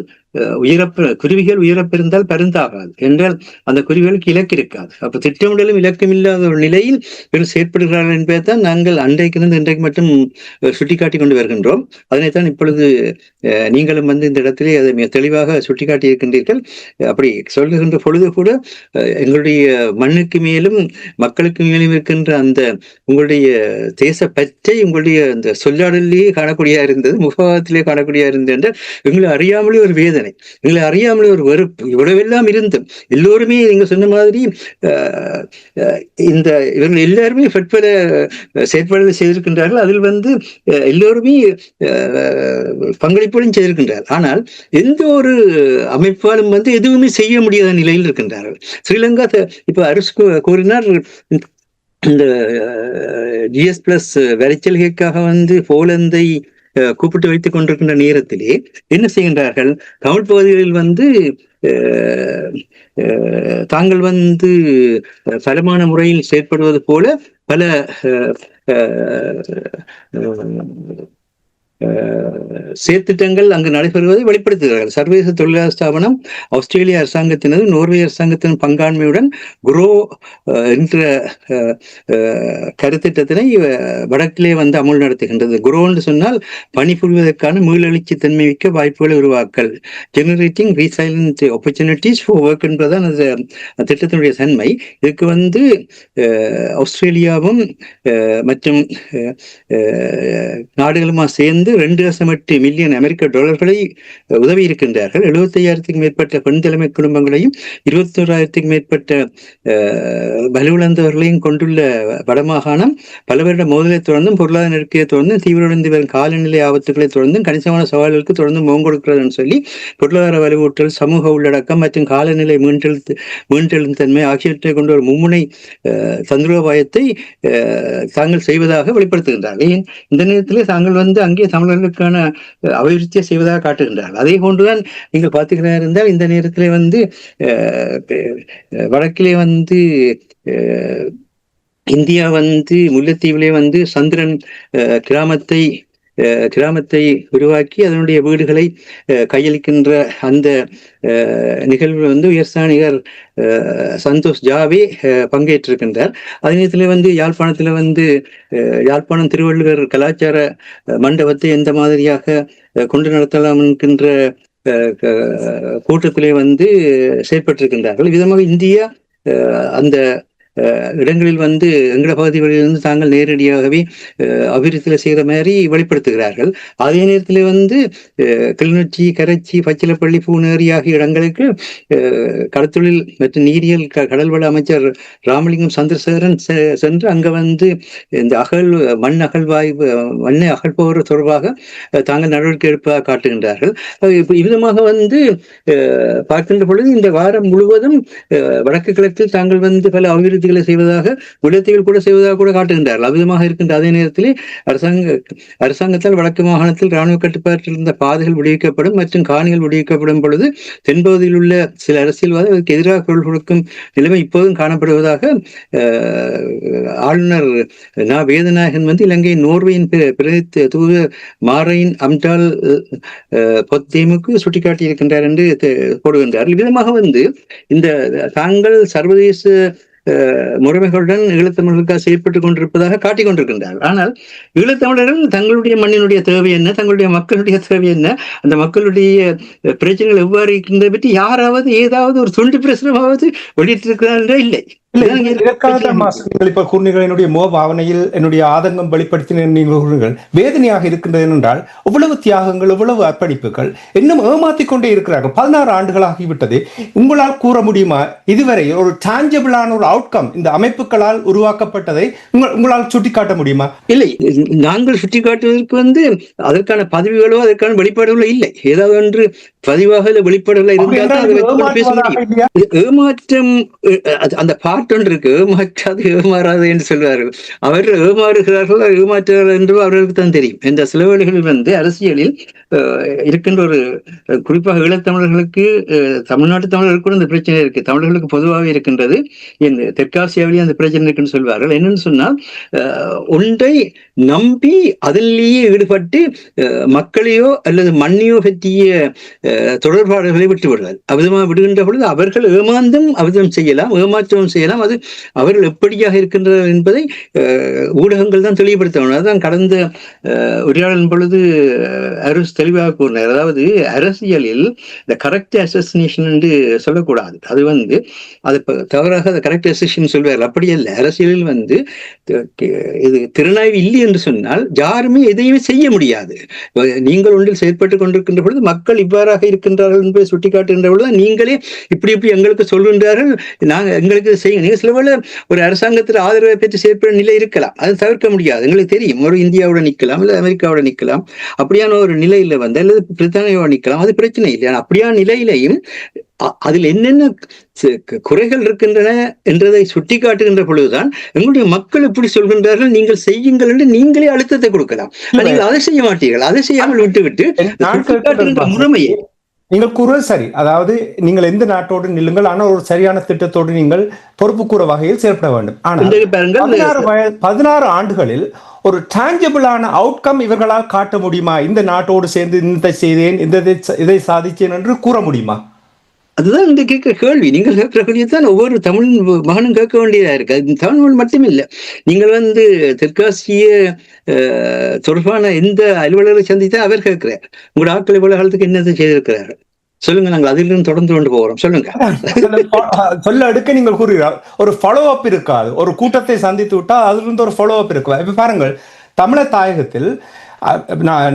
குருவிகள் உயரப்பிருந்தால் பருந்தாகாது என்றால் அந்த குருவிகளுக்கு இலக்கு இருக்காது. அப்ப திட்டமிடலும் இலக்கம் இல்லாத ஒரு நிலையில் இவர்கள் செயற்படுகிறார்கள் என்பதைத்தான் நாங்கள் அன்றைக்கு இன்றைக்கு மட்டும் சுட்டிக்காட்டி கொண்டு வருகின்றோம். அதனைத்தான் இப்பொழுது நீங்களும் வந்து இந்த இடத்திலே அதை மிக தெளிவாக சுட்டிக்காட்டி இருக்கின்றீர்கள். அப்படி சொல்லுகின்ற பொழுது கூட எங்களுடைய மண்ணுக்கு மேலும் மக்களுக்கு மேலும் இருக்கின்ற அந்த உங்களுடைய தேச பற்றை உங்களுடைய அந்த சொல்லாடலே காணக்கூடியதா இருந்தது, முகத்திலே காணக்கூடியதா இருந்தது என்றால் எங்களை அறியாமலே ஒரு வேதனை, எங்களை அறியாமலே ஒரு வெறுப்பு, இவ்வளவெல்லாம் இருந்தும் எல்லோருமே நீங்க சொன்ன மாதிரி இந்த இவர்கள் எல்லாருமே பற்பல செயற்பாடுகள் செய்திருக்கின்றார்கள். அதில் வந்து எல்லோருமே பங்களிப்புடன் செய்திருக்கின்றார்கள். ஆனால் எந்த ஒரு அமைப்பாலும் வந்து எதுவுமே செய்ய முடியாத நிலையில் இருக்கின்றார்கள். ஸ்ரீலங்கா இப்ப அரசு கூறினார், இந்த GS+ வரிச்சலுகைக்காக வந்து போலந்தை கூப்பிட்டு வைத்துக் கொண்டிருக்கின்ற நேரத்திலே என்ன செய்கின்றார்கள், தமிழ் பகுதிகளில் வந்து தாங்கள் வந்து பலமான முறையில் செயற்படுவது போல பல செயற்திட்டங்கள் அங்கு நடைபெறுவதை வெளிப்படுத்துகிறார்கள். சர்வதேச தொழிலாளர் ஸ்தாபனம், ஆஸ்திரேலிய அரசாங்கத்தினது, நோர்வே அரசாங்கத்தின் பங்காண்மையுடன் குரோ என்ற கருத்திட்டத்தினை வடக்கிலே வந்து அமுல் நடத்துகின்றது. குரோ என்று சொன்னால் பணிபுரிவதற்கான மீளெழுச்சி தன்மை மிக்க வாய்ப்புகளை உருவாக்கல், ஜெனரேட்டிங் ரீசைலண்ட் ஆப்பர்ச்சுனிட்டிஸ் ஃபார் ஒர்க் என்பதுதான் அந்த திட்டத்தினுடைய தன்மை. இதுக்கு வந்து ஆஸ்திரேலியாவும் மற்றும் நாடுகளுமா சேர்ந்து 2.8 மில்லியன் அமெரிக்க டாலர்களை உதவி இருக்கின்றார்கள். 75,000க்கும் மேற்பட்ட பெண் தலைமை குடும்பங்களையும் 21,000க்கும் மேற்பட்ட வலுவிழந்தவர்களையும் கொண்டுள்ள வடமாகாணம் பல வருட மோதலை தொடர்ந்தும் பொருளாதார நெருக்கடியை தொடர்ந்தும் தீவிரமடைந்து வரும் காலநிலை ஆபத்துக்களை தொடர்ந்தும் கணிசமான சவால்களுக்கு தொடர்ந்து முகம் கொடுக்கிறதுன்னு சொல்லி பொருளாதார வலுவூட்டல், சமூக உள்ளடக்கம் மற்றும் காலநிலை மீண்டெழும் தன்மை ஆகியவற்றை கொண்ட ஒரு மும்முனை தந்திரோபாயத்தை தாங்கள் செய்வதாக வெளிப்படுத்துகின்றார்கள். இந்த நேரத்திலே தாங்கள் வந்து அங்கே தமிழர்களுக்கான அபிவிருத்தியை செய்வதாக காட்டுகின்றார்கள். அதே போன்றுதான் நீங்கள் பார்த்துக்கிறதா இருந்தால் இந்த நேரத்திலே வந்து வடக்கிலே வந்து இந்தியா வந்து முல்லைத்தீவிலே வந்து சந்திரன் கிராமத்தை உருவாக்கி அதனுடைய வீடுகளை கையளிக்கின்ற அந்த நிகழ்வு வந்து உயர்ஸ்தானிகர் சந்தோஷ் ஜாவே பங்கேற்றிருக்கின்றார். அதே நேரத்தில் வந்து யாழ்ப்பாணத்தில் வந்து யாழ்ப்பாணம் திருவள்ளுவர் கலாச்சார மண்டபத்தை எந்த மாதிரியாக கொண்டு நடத்தலாம் என்கின்ற கூட்டத்திலே வந்து செயற்பட்டிருக்கின்றார்கள். விதமாக இந்தியா அந்த இடங்களில் வந்து எங்கட பகுதிகளிலிருந்து தாங்கள் நேரடியாகவே அபிவிருத்தியில் செய்கிற மாதிரி வெளிப்படுத்துகிறார்கள். அதே நேரத்தில் வந்து கிளிநொச்சி, கரைச்சி, பச்சிலப்பள்ளி, பூனேரி ஆகிய இடங்களுக்கு கடத்தொழில் மற்றும் நீரியல் கடல்வள அமைச்சர் ராமலிங்கம் சந்திரசேகரன் சென்று அங்கே வந்து இந்த மண் அகழ்பவர் தொடர்பாக தாங்கள் நடவடிக்கை எடுப்பதாக காட்டுகின்றார்கள். இவ்விதமாக வந்து பார்க்கின்ற பொழுது இந்த வாரம் முழுவதும் வடக்கு கிழக்கில் தாங்கள் வந்து பல அபிவிருத்திகளை செய்வதாக முல்லைத்தீவில் கூட செய்வதாக கூட காட்டுகின்றார்கள். அவ்விதமாக இருக்கின்ற அதே நேரத்தில் அரசாங்கத்தால் வடக்கு மாகாணத்தில் இராணுவ கட்டுப்பாட்டில் இருந்த பாதைகள் விடுவிக்கப்படும் மற்றும் காணிகள் விடுவிக்கப்படும் பொழுது தென்பகுதியில் உள்ள சில அரசியல்வாதிகள் அதற்கு எதிராக குரல் கொடுக்கும் நிலைமை இப்போதும் காணப்படுவதாக ஆளுநர் வேதநாயகன் வந்து இலங்கை நோர்வேயின் தூதர் மாரைன் அம்டால் பொத்தேமுக்கு சுட்டிக்காட்டியிருக்கின்றார் என்று போடுகின்றார். விதமாக வந்து இந்த தாங்கள் சர்வதேச முறைமைகளுடன் ஈழத்தமிழர்களுக்காக செயற்பட்டுக் கொண்டிருப்பதாக காட்டிக் கொண்டிருக்கின்றார்கள். ஆனால் ஈழத்தமிழர்கள் தங்களுடைய மண்ணினுடைய தேவை என்ன, தங்களுடைய மக்களுடைய தேவை என்ன, அந்த மக்களுடைய பிரச்சனைகள் எவ்வாறு இருக்கின்றதை பற்றி யாராவது ஏதாவது ஒரு துண்டு பிரசுரமாவது வெளியிட்டிருக்கிறார்களா? இல்லை. இப்ப கூறினீர்கள் என்னுடைய பாவனையில் என்னுடைய ஆதங்கம் வெளிப்படுத்தினீர்கள் வேதனையாக இருக்கின்றது என்றால் எவ்வளவு தியாகங்கள், எவ்வளவு அர்ப்பணிப்புகள் இன்னும் ஏமாற்றிக் கொண்டே இருக்கிறார்கள். 16 ஆண்டுகளாகிவிட்டது. உங்களால் கூற முடியுமா இதுவரை ஒரு டான்ஜபிளான ஒரு அவுட்கம் இந்த அமைப்புகளால் உருவாக்கப்பட்டதை உங்களால் சுட்டிக்காட்ட முடியுமா? இல்லை, நாங்கள் சுட்டிக்காட்டுவதற்கு வந்து அதற்கான பதவிகளோ அதற்கான வெளிப்பாடுகளோ இல்லை. ஏதாவது ஒன்று பதிவாக வெளிப்பாடுகளோ இருந்தால் பேச முடியும். ஏமாற்றம் அந்த பாட்டொன்று இருக்கு, ஏமாற்றாது ஏமாறாது என்று சொல்வார்கள். அவர்கள் ஏமாறுகிறார்கள் ஏமாற்றுகிறார்கள் என்று அவர்களுக்கு தான் தெரியும். இந்த சில வேளைகளில் வந்து அரசியலில் இருக்கின்ற ஒரு குறிப்பாக ஈழத்தமிழர்களுக்கு, தமிழ்நாட்டு தமிழர்களுக்கு இந்த பிரச்சனை இருக்கு, தமிழர்களுக்கு பொதுவாகவே இருக்கின்றது, இந்த தெற்காசியாவிலேயே அந்த பிரச்சனை இருக்குன்னு சொல்வார்கள். என்னன்னு சொன்னால் ஒன்றை நம்பி அதிலேயே ஈடுபட்டு மக்களையோ அல்லது மண்ணையோ பற்றிய தொடர்பாடுகளை விட்டு விடுவார். அவ்விதமாக விடுகின்ற பொழுது அவர்கள் ஏமாந்தும் அவ்விதம் செய்யலாம், ஏமாற்றமும் செய்யலாம். அது அவர்கள் எப்படியாக இருக்கின்றனர் என்பதை ஊடகங்கள் தான் தெளிவுபடுத்த வேண்டும். அதுதான் கடந்த உரையாடலின் பொழுது அரசு தெளிவாக கூறினார். அதாவது அரசியலில் இந்த கரெக்ட் அசசினேஷன் என்று சொல்லக்கூடாது. அது வந்து அது தவறாக அதை கரெக்ட் அசசினேஷன் சொல்வார்கள். அப்படி அல்ல. அரசியலில் வந்து இது திறனாய்வு இல்லை என்று சொன்னால் யாருமே எதையுமே செய்ய முடியாது. நீங்கள் ஒன்றில் செயற்பட்டுக் கொண்டிருக்கின்ற பொழுது மக்கள் இவ்வாறாக இருக்கின்றார்கள் என்பதை சுட்டிக்காட்டுகின்ற பொழுது நீங்களே இப்படி எங்களுக்கு சொல்கின்றார்கள், நாங்கள் எங்களுக்கு செய்யுங்க. நீங்க சில வேளை ஒரு அரசாங்கத்தில் ஆதரவை பெற்று செயற்பட நிலை இருக்கலாம், அது தவிர்க்க முடியாது. எங்களுக்கு தெரியும், ஒரு இந்தியாவோட நிற்கலாம், இல்லை அமெரிக்காவோட நிற்கலாம், அப்படியான ஒரு நிலையில வந்து அல்லது பிரித்தானியாவோட நிற்கலாம், அது பிரச்சனை இல்லை. அப்படியான நிலையிலையும் அதில் என்னென்ன குறைகள் இருக்கின்றன என்றதை சுட்டி காட்டுகின்ற பொழுதுதான் எங்களுடைய மக்கள் எப்படி சொல்கின்றார்கள், நீங்கள் செய்யுங்கள் என்று நீங்களே அழுத்தத்தை கொடுக்கலாம். நீங்கள் அதை செய்ய மாட்டீர்கள். அதை செய்யாமல் விட்டுவிட்டு முறைமையை நீங்கள் கூறுவது சரி. அதாவது நீங்கள் எந்த நாட்டோடு நில்லுங்கள், ஆனால் ஒரு சரியான திட்டத்தோடு நீங்கள் பொறுப்பு கூற வகையில் செயல்பட வேண்டும். ஆனால் 16 ஆண்டுகளில் ஒரு டான்ஜபிளான அவுட்கம் இவர்களால் காட்ட முடியுமா? இந்த நாட்டோடு சேர்ந்து இந்த செய்தேன், இதை சாதிச்சேன் என்று கூற முடியுமா? அதுதான் இந்த கேட்கிற கேள்வி. நீங்கள் கேட்கிற கேள்வியைத்தான் ஒவ்வொரு தமிழ் மகனும் கேட்க வேண்டியதா இருக்கு. அது தமிழ் மகன் மட்டும் இல்லை. நீங்கள் வந்து தெற்காசிய தொடர்பான எந்த அலுவலர்களை சந்தித்தா அவர் கேட்கிறார், உங்களோட ஆட்கள் இவ்வளவு காலத்துக்கு என்னத்தை செய்திருக்கிறார்கள் சொல்லுங்க, நாங்கள் அதிலிருந்து தொடர்ந்து கொண்டு போகிறோம், சொல்லுங்க. சொல்ல அடுக்க நீங்கள் கூறுகிறார் ஒரு ஃபாலோ அப் இருக்காது. ஒரு கூட்டத்தை சந்தித்து விட்டால் அதிலிருந்து ஒரு ஃபாலோ அப் இருக்கு. இப்ப பாருங்கள், தமிழர் தாயகத்தில்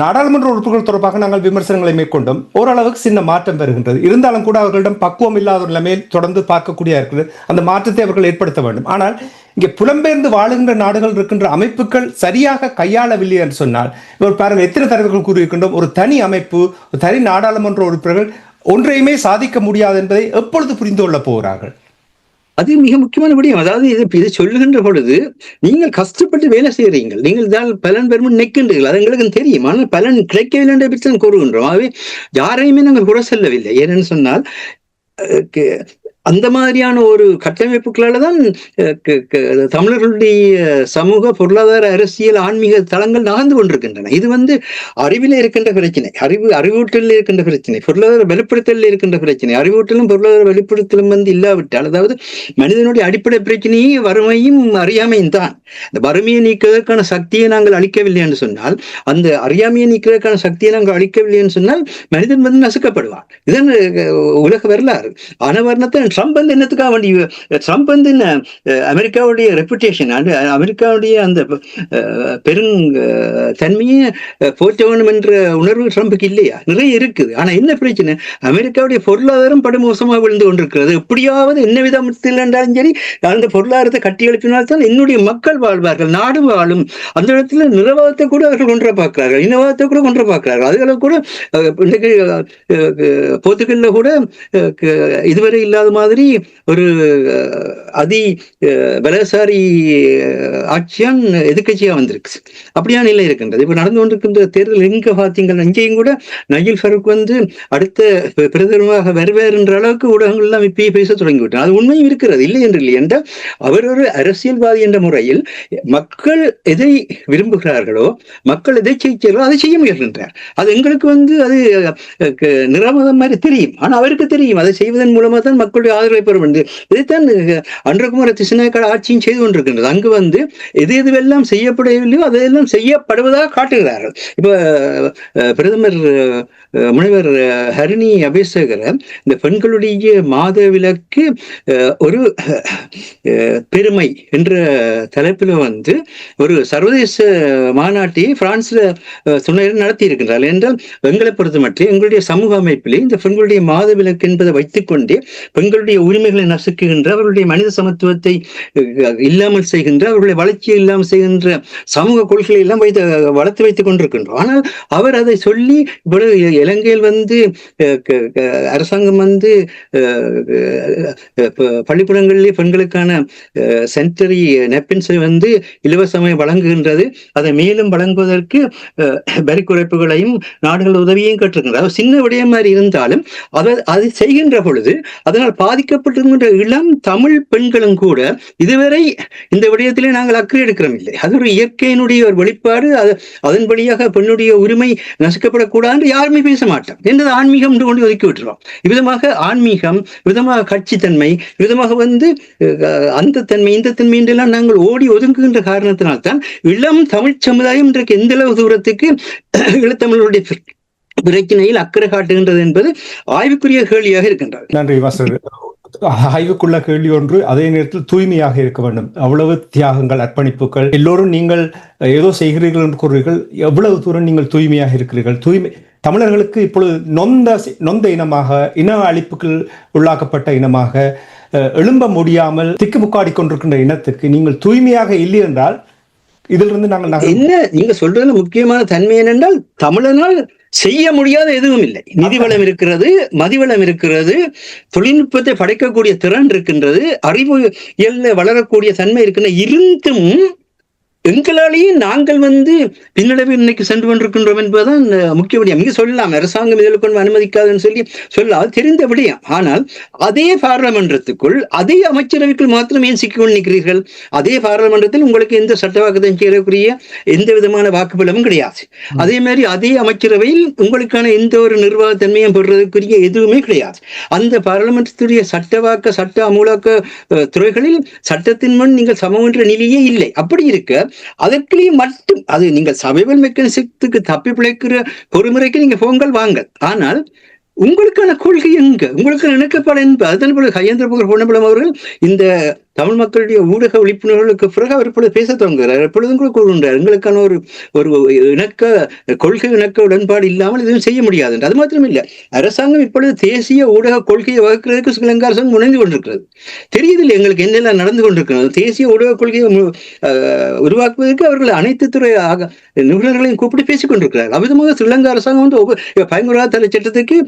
நாடாளுமன்ற உறுப்பினர்கள் தொடர்பாக நாங்கள் விமர்சனங்களை மேற்கொண்டோம். ஓரளவுக்கு சின்ன மாற்றம் பெறுகின்றது. இருந்தாலும் கூட அவர்களிடம் பக்குவம் இல்லாத ஒரு நிலைமையில் தொடர்ந்து பார்க்கக்கூடிய இருக்கிறது. அந்த மாற்றத்தை அவர்கள் ஏற்படுத்த வேண்டும். ஆனால் இங்கே புலம்பெயர்ந்து வாழுகின்ற நாடுகள் இருக்கின்ற அமைப்புகள் சரியாக கையாளவில்லை என்று சொன்னால், இவர் பாருங்கள், எத்தனை தரவுகள் கூறியிருக்கின்றோம். ஒரு தனி அமைப்பு, ஒரு தனி நாடாளுமன்ற உறுப்பினர்கள் ஒன்றையுமே சாதிக்க முடியாது என்பதை எப்பொழுது புரிந்து கொள்ளப் போகிறார்கள்? அது மிக முக்கியமான விடயம். அதாவது இதை சொல்லுகின்ற பொழுது நீங்கள் கஷ்டப்பட்டு வேலை செய்கிறீர்கள், நீங்கள் தான் பலன் பெறும் நினைக்கின்றீர்கள், அது எங்களுக்கு தெரியும். ஆனால் பலன் கிடைக்கவில்லை என்ற பற்றி கூறுகின்றோம். ஆகவே யாரையுமே நாங்கள் குறை சொல்லவில்லை. ஏனென்னு சொன்னால் அந்த மாதிரியான ஒரு கட்டமைப்புகளால தான் தமிழர்களுடைய சமூக பொருளாதார அரசியல் ஆன்மீக தளங்கள் நகர்ந்து கொண்டிருக்கின்றன. இது அறிவில இருக்கின்ற பிரச்சனை, அறிவூட்டலில் இருக்கின்ற பிரச்சனை, பொருளாதார வெளிப்படுத்தலில் இருக்கின்ற பிரச்சனை. அறிவூட்டலும் பொருளாதார வெளிப்படுத்தலும் இல்லாவிட்டால், அதாவது மனிதனுடைய அடிப்படை பிரச்சனையே வறுமையும் அறியாமையும் தான். இந்த வறுமையை நீக்குவதற்கான சக்தியை நாங்கள் அளிக்கவில்லை என்று சொன்னால், அந்த அறியாமையை நீக்குவதற்கான சக்தியை நாங்கள் அளிக்கவில்லை என்று சொன்னால் மனிதன் நசுக்கப்படுவான். இதன் உலக வரலாறு. ஆனவர்ணத்தை ட்ரம்ப் என்னத்துக்காக வேண்டி, ட்ரம்ப் என்ன அமெரிக்காவுடைய ரெப்புடேஷன், அமெரிக்காவுடைய அந்த தன்மையை போற்ற வேண்டும் என்ற உணர்வு ட்ரம்புக்கு இல்லையா? நிறைய இருக்குது. ஆனா என்ன பிரச்சனை, அமெரிக்காவுடைய பொருளாதாரம் படுமோசமாக விழுந்து கொண்டிருக்கிறது. எப்படியாவது என்ன விதத்தில் என்றாலும் சரி, அந்த பொருளாதாரத்தை கட்டி எழுப்பினால்தான் என்னுடைய மக்கள் வாழ்வார்கள், நாடு வாழும். அந்த இடத்துல நிர்வாகத்தை கூட அவர்கள் கொன்ற பார்க்கிறார்கள், இனவாதத்தை கூட கொன்ற பார்க்கிறார்கள். அதுகளை கூட இன்றைக்கு போர்த்துகல்ல கூட இதுவரை இல்லாத மாதிரி ஒரு பலசாரி ஆட்சியான் எதிர்கட்சியா வந்திருக்கு. அப்படியான நிலை இருக்கின்றது. இப்ப நடந்து கொண்டிருக்கின்ற தேர்தல் எங்க பார்த்தீங்கன்னா, இங்கேயும் கூட நஜீல் ஃபரூக் அடுத்த பிரதமராக வருவார் என்ற அளவுக்கு ஊடகங்கள் எல்லாம் இப்பயே பேச தொடங்கிவிட்டார். அது உண்மையும் இருக்கிறது, இல்லை என்று இல்லை என்றால், அவர் ஒரு அரசியல்வாதி என்ற முறையில் மக்கள் எதை விரும்புகிறார்களோ, மக்கள் எதை செய்கிறாரோ அதை செய்ய முயல்கின்றார். அது எங்களுக்கு அது நிராமதம் மாதிரி தெரியும். ஆனா அவருக்கு தெரியும் அதை செய்வதன் மூலமா தான் மக்களுடைய ஆதரவை பெற வேண்டும். இதைத்தான் அன்றகுமார திசுநாயக்க ஆட்சியும் செய்து கொண்டிருக்கின்றது. அங்கு எது எதுவெல்லாம் செய்யப்படவில்லையோ அதையெல்லாம் செய்யப்படுவதாக காட்டுகிறார்கள். இப்ப பிரதமர் முனைவர் ஹரிணி அபேசகர் இந்த பெண்களுடைய மாத விலக்கு ஒரு பெருமை என்ற தலைப்பில் ஒரு சர்வதேச மாநாட்டை பிரான்ஸ்ல நடத்தி இருக்கின்றார். என்றால் எங்களை பொறுத்தமற்ற எங்களுடைய சமூக அமைப்பிலே இந்த பெண்களுடைய மாத விலக்கு என்பதை வைத்துக் கொண்டே பெண்களுடைய உரிமைகளை நசுக்குகின்ற, அவர்களுடைய மனித சமத்துவத்தை இல்லாமல் செய்கின்ற, அவர்களுடைய வளர்ச்சியை இல்லாமல் செய்கின்ற சமூக கொள்கைகளை எல்லாம் வளர்த்து வைத்துக் கொண்டிருக்கின்றோம். ஆனால் அவர் அதை சொல்லி இலங்கையில் அரசாங்கம் பள்ளிக்கூடங்களிலே பெண்களுக்கான சானிட்டரி நெப்கின்ஸை இலவசமாக வழங்குகின்றது. அதை மேலும் வழங்குவதற்கு வரி குறைப்புகளையும் நாடுகள் உதவியையும் கேட்டிருக்கின்றது. சின்ன விடயம் மாதிரி இருந்தாலும் அதை செய்கின்ற பொழுது அதனால் பாதிக்கப்பட்டிருக்கின்ற இளம் தமிழ் பெண்களும் கூட இதுவரை இந்த விடயத்திலே நாங்கள் அக்கறை எடுக்கிறோம் இல்லை. அது ஒரு இயற்கையினுடைய ஒரு வெளிப்பாடு. அதன் வழியாக பெண்ணுடைய உரிமை நசுக்கப்படக்கூடாது என்று யாருமே பேச மாட்டோம். என்றது ஆன்மீகம் என்று கொண்டு ஒதுக்கி விட்டுருவோம். இவ்விதமாக ஆன்மீகம், விதமாக கட்சித்தன்மை, விதமாக அந்த தன்மை இந்த தன்மை என்றெல்லாம் நாங்கள் ஓடி ஒதுங்குகின்ற காரணத்தினால்தான் இளம் தமிழ் சமுதாயம் இன்றைக்கு எந்த அளவு தூரத்துக்கு ஈழத்தமிழருடைய பிரச்சனையில் அக்கறை காட்டுகின்றது என்பது ஆய்வுக்குரிய கேள்வியாக இருக்கின்றது. நன்றி மாஸ்டர். ஆய்வுக்குள்ள கேள்வி ஒன்று, அதே நேரத்தில் தூய்மையாக இருக்க வேண்டும். அவ்வளவு தியாகங்கள், அர்ப்பணிப்புகள், எல்லோரும் நீங்கள் ஏதோ செய்கிறீர்கள் என்று கூறுகிறீர்கள். எவ்வளவு தூரம் நீங்கள் தூய்மையாக இருக்கிறீர்கள்? தூய்மை தமிழர்களுக்கு இப்பொழுது நொந்த இனமாக, இன அழிப்புகள் உள்ளாக்கப்பட்ட இனமாக, எழும்ப முடியாமல் திக்குமுக்காடி கொண்டிருக்கின்ற இனத்துக்கு நீங்கள் தூய்மையாக இல்லை என்றால் இதிலிருந்து நாங்கள் என்ன நீங்க சொல்றதுல முக்கியமான தன்மை என்னென்றால், தமிழனால் செய்ய முடியாத எதுவும் இல்லை. நிதிவளம் இருக்கிறது, மதிவளம் இருக்கிறது, தொழில்நுட்பத்தை படைக்கக்கூடிய திறன் இருக்கின்றது, அறிவியல்ல வளரக்கூடிய தன்மை இருக்கின்ற இருந்தும் எங்களாலேயே நாங்கள் பின்னடைவு இன்னைக்கு சென்று கொண்டிருக்கின்றோம் என்பதுதான் முக்கிய விடயம். இங்கே சொல்லலாம் அரசாங்கம் இதில் கொண்டு அனுமதிக்காதுன்னு சொல்லலாம், தெரிந்த விடயம். ஆனால் அதே பாராளுமன்றத்துக்குள், அதே அமைச்சரவைக்குள் மாத்திரம் ஏன் சிக்கிக்கொண்டு நிற்கிறீர்கள்? அதே பாராளுமன்றத்தில் உங்களுக்கு எந்த சட்டவாக்கத்தையும் செய்யக்கூடிய எந்த விதமான வாக்குப்பலமும் கிடையாது. அதே மாதிரி அதே அமைச்சரவையில் உங்களுக்கான எந்த ஒரு நிர்வாகத்தன்மையும் பெறுவதற்குரிய எதுவுமே கிடையாது. அந்த பாராளுமன்றத்துடைய சட்ட அமலாக்க துறைகளில் சட்டத்தின் முன் நீங்கள் சமம் என்ற நிலையே இல்லை. அப்படி இருக்க அதற்குள்ளேயே மட்டும் அது நீங்கள் சர்வைவல் மெக்கானிசத்துக்கு தப்பி பிழைக்கிற பொறுமுறைக்கு நீங்க போங்கள் வாங்க. ஆனால் உங்களுக்கான கொள்கை எங்க, உங்களுக்கான இணக்கப்பாடு என்பது அதன் கையேந்திர பொன்னம்பலம் அவர்கள் இந்த தமிழ் மக்களுடைய ஊடக விழிப்புணர்வுகளுக்கு பிறகு அவர் இப்பொழுது பேச தொடங்குகிறார். எப்பொழுதும் கூட கூறுகின்றார், எங்களுக்கான ஒரு கொள்கை இணக்க உடன்பாடு இல்லாமல் எதுவும் செய்ய முடியாது என்று. அது மாத்திரம் இல்லை, அரசாங்கம் இப்பொழுது தேசிய ஊடக கொள்கையை வகுக்கிறதுக்கு ஸ்ரீலங்கா அரசாங்கம் முனைந்து கொண்டிருக்கிறது. தெரியுதில்லை எங்களுக்கு என்னெல்லாம் நடந்து கொண்டிருக்கிறது. தேசிய ஊடக கொள்கையை உருவாக்குவதற்கு அவர்கள் அனைத்து துறை நிபுணர்களையும் கூப்பிட்டு பேசிக் கொண்டிருக்கிறார். அவ்விதமாக ஸ்ரீலங்கா அரசாங்கம் பயங்கரவாத தடை சட்டத்துக்கு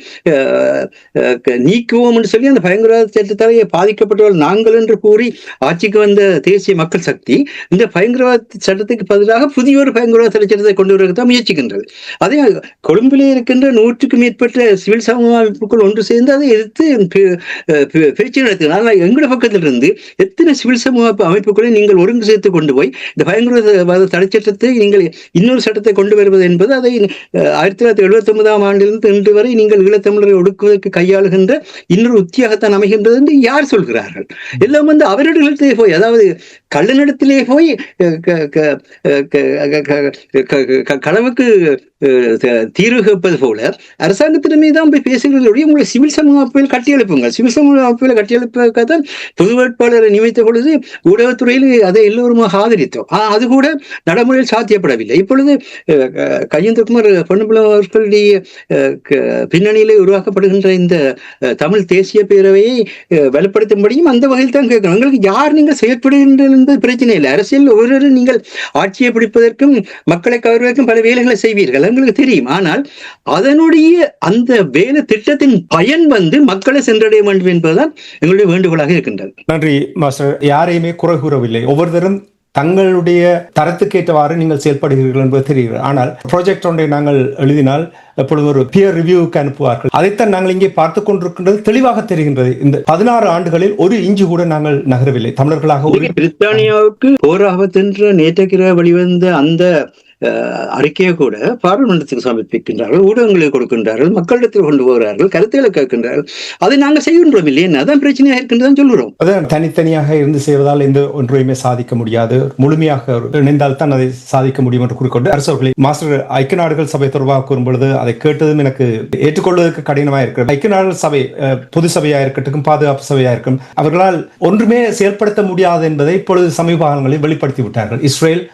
நீக்குவோம் என்று சொல்லி அந்த பயங்கரவாத சட்டத்தாலேயே பாதிக்கப்பட்டவர்கள் நாங்கள் என்று கூறி ஆட்சிக்கு வந்த தேசிய மக்கள் சக்தி இந்த பயங்கரவாத சட்டத்துக்கு பதிலாக புதிய ஒரு பயங்கரவாத தடை சட்டத்தை கொண்டு வருவதற்கு தான் முயற்சிக்கின்றது. அதே கொழும்பிலே இருக்கின்ற 100க்கும் மேற்பட்ட சிவில் சமூக அமைப்புகள் ஒன்று சேர்ந்து அதை எதிர்த்து பேச்சு நடத்தினால் எங்களோட பக்கத்தில் இருந்து எத்தனை சிவில் சமூக அமைப்புகளை நீங்கள் ஒருங்கு சேர்த்து கொண்டு போய் இந்த பயங்கரவாத தடை சட்டத்தை நீங்கள் இன்னொரு சட்டத்தை கொண்டு வருவது என்பது அதை 1979ஆம் ஆண்டிலிருந்து இன்று வரை நீங்கள் ஈழத்தமிழரை ஒடுக்குவதற்கு கையாளுகின்ற இன்னொரு உத்தியாகத்தான் அமைகின்றது என்று யார் சொல்கிறார்கள்? எல்லாம் வந்து அவரிடத்திலே போய், அதாவது கள்ளனிடத்திலே போய் களவுக்கு தீர்வு கேட்பது போல அரசாங்கத்திடமே தான் போய் பேசுகிறவர்களுடைய உங்களை சிவில் சமூக அமைப்புகள் கட்டியெழுப்புங்கள். சிவில் சமூக அமைப்புகளை கட்டியெழுப்பதான் பொது வேட்பாளரை நியமித்த பொழுது ஊடகத்துறையில் அதை எல்லோருமாக ஆதரித்தோம். அது கூட நடைமுறையில் சாத்தியப்படவில்லை. இப்பொழுது கையேந்திரகுமார் பொன்னம்பலம் அவர்களுடைய பின்னணியிலே உருவாக்கப்படுகின்ற இந்த தமிழ் தேசிய பேரவையை வலுப்படுத்தும்படியும் அந்த வகையில் தான் கேட்கணும். எங்களுக்கு யார் நீங்கள் செயற்படுகின்ற என்பது பிரச்சனை இல்லை. அரசியல் ஒவ்வொரு நீங்கள் ஆட்சியை பிடிப்பதற்கும் மக்களை கவர்வதற்கும் பல வேலைகளை செய்வீர்கள், எங்களுக்கு தெரியும். ஆனால் அதனுடைய அந்த வேலை திட்டத்தின் பயன் வந்து மக்களை சென்றடைய வேண்டும் என்பதுதான் எங்களுடைய வேண்டுகோளாக இருக்கின்றது. நன்றி மாஸ்டர். யாரையுமே குறை கூறவில்லை. ஒவ்வொருத்தரும் தங்களுடைய தரத்துக்கேற்றவாறு நீங்கள் செயல்படுகிறீர்கள் என்பது தெரிகிறது. ஆனால் ப்ராஜெக்ட் ஒன்றை நாங்கள் எழுதினால் எப்பொழுது ஒரு பியர் ரிவ்யூவுக்கு அனுப்புவார்கள். அதைத்தான் நாங்கள் இங்கே பார்த்துக் கொண்டிருக்கின்றது தெளிவாக தெரிகின்றது. இந்த 16 ஆண்டுகளில் ஒரு இஞ்சு கூட நாங்கள் நகரவில்லை. தமிழர்களாக பிரித்தானியாவுக்கு போராபத்தென்ற நேற்றைக்கிற வெளிவந்த அந்த அறிக்கையை கூட பாராளுமன்றத்துக்கு சமர்ப்பிக்கின்றார்கள், ஊடகங்களுக்கு கொடுக்கின்றார்கள், மக்களிடத்தில் கொண்டு போகிறார்கள், கருத்துக்களை கேட்கின்றார்கள். அதை நாங்கள் செய்கின்றோம் இல்லையே, அதான் பிரச்சனையாக இருக்கின்றதான் சொல்லுறோம். அதான் தனித்தனியாக இருந்து செய்வதால் எந்த ஒன்றையுமே சாதிக்க முடியாது. முழுமையாக இணைந்தால் தான் அதை சாதிக்க முடியும் என்று கூறிக்கொண்டு அரசவர்களை மாஸ்டர் ஐக்கிய நாடுகள் சபை தொடர்பாக கூறும்பொழுது அதை கேட்டதும் எனக்கு ஏற்றுக்கொள்வதற்கு கடினமாக இருக்கிறது. ஐக்கிய நாடுகள் சபை பொது சபையாக இருக்கட்டும், பாதுகாப்பு சபையாக இருக்கும், அவர்களால் ஒன்றுமே செயல்படுத்த முடியாது என்பதை இப்பொழுது சமீப காலங்களில் வெளிப்படுத்தி விட்டார்கள். இஸ்ரேல்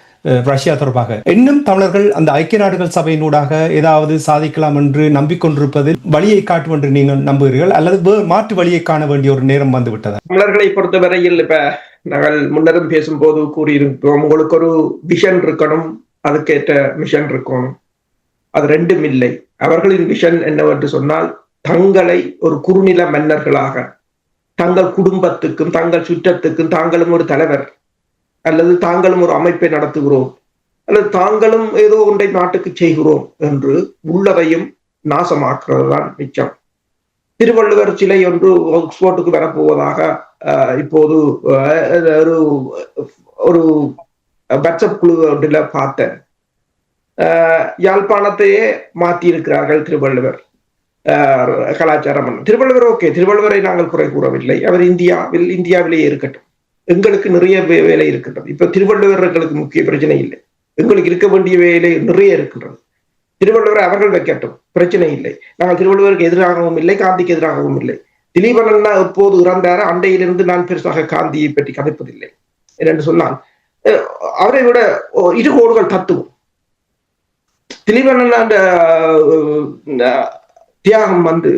ரஷ்யா தொடர்பாக இன்னும் தமிழர்கள் அந்த ஐக்கிய நாடுகள் சபையினூடாக ஏதாவது சாதிக்கலாம் என்று நம்பிக்கொண்டிருப்பதில் வழியை காட்டும் என்று நீங்கள் நம்புகிறீர்கள், அல்லது மாற்று வழியை காண வேண்டிய ஒரு நேரம் வந்து விட்டதா? தமிழர்களை பொறுத்தவரையில் இப்ப நாங்கள் முன்னரும் பேசும்போது கூறியிருக்கிறோம், உங்களுக்கு ஒரு விஷன் இருக்கணும், அதுக்கேற்ற மிஷன் இருக்கணும். அது ரெண்டும் இல்லை. அவர்களின் விஷன் என்னவென்று சொன்னால், தங்களை ஒரு குறுநில மன்னர்களாக, தங்கள் குடும்பத்துக்கும் தங்கள் சுற்றத்துக்கும் தாங்களும் ஒரு தலைவர், அல்லது தாங்களும் ஒரு அமைப்பை நடத்துகிறோம், அல்லது தாங்களும் ஏதோ ஒன்றை நாட்டுக்கு செய்கிறோம் என்று உள்ளதையும் நாசமாக்குறது தான் மிச்சம். திருவள்ளுவர் சிலை ஒன்று ஆக்ஸ்போர்ட்டுக்கு வரப்போவதாக இப்போது ஒரு வாட்ஸ்அப் குழு ஒன்றில் பார்த்தேன். யாழ்ப்பாணத்தையே மாற்றி இருக்கிறார்கள் திருவள்ளுவர் கலாச்சாரம். திருவள்ளுவர் ஓகே, திருவள்ளுவரை நாங்கள் குறை கூறவில்லை, அவர் இந்தியாவிலேயே இருக்கட்டும், எங்களுக்கு நிறைய வேலை இருக்கின்றது. இப்ப திருவள்ளுவர் எங்களுக்கு முக்கிய பிரச்சனை இல்லை, எங்களுக்கு இருக்க வேண்டிய வேலை நிறைய இருக்கின்றது. திருவள்ளுவரை அவர்கள் வைக்கட்டும், பிரச்சனை இல்லை. நாங்கள் திருவள்ளுவருக்கு எதிராகவும் இல்லை, காந்திக்கு எதிராகவும் இல்லை. திலீபன் எப்போது இறந்தார அண்டையிலிருந்து நான் பெருசாக காந்தியை பற்றி கதைப்பதில்லை. என்று சொன்னால் அவரை விட இரு கோடுகள் தத்துவம். திலீபன் அந்த தியாகம் வந்து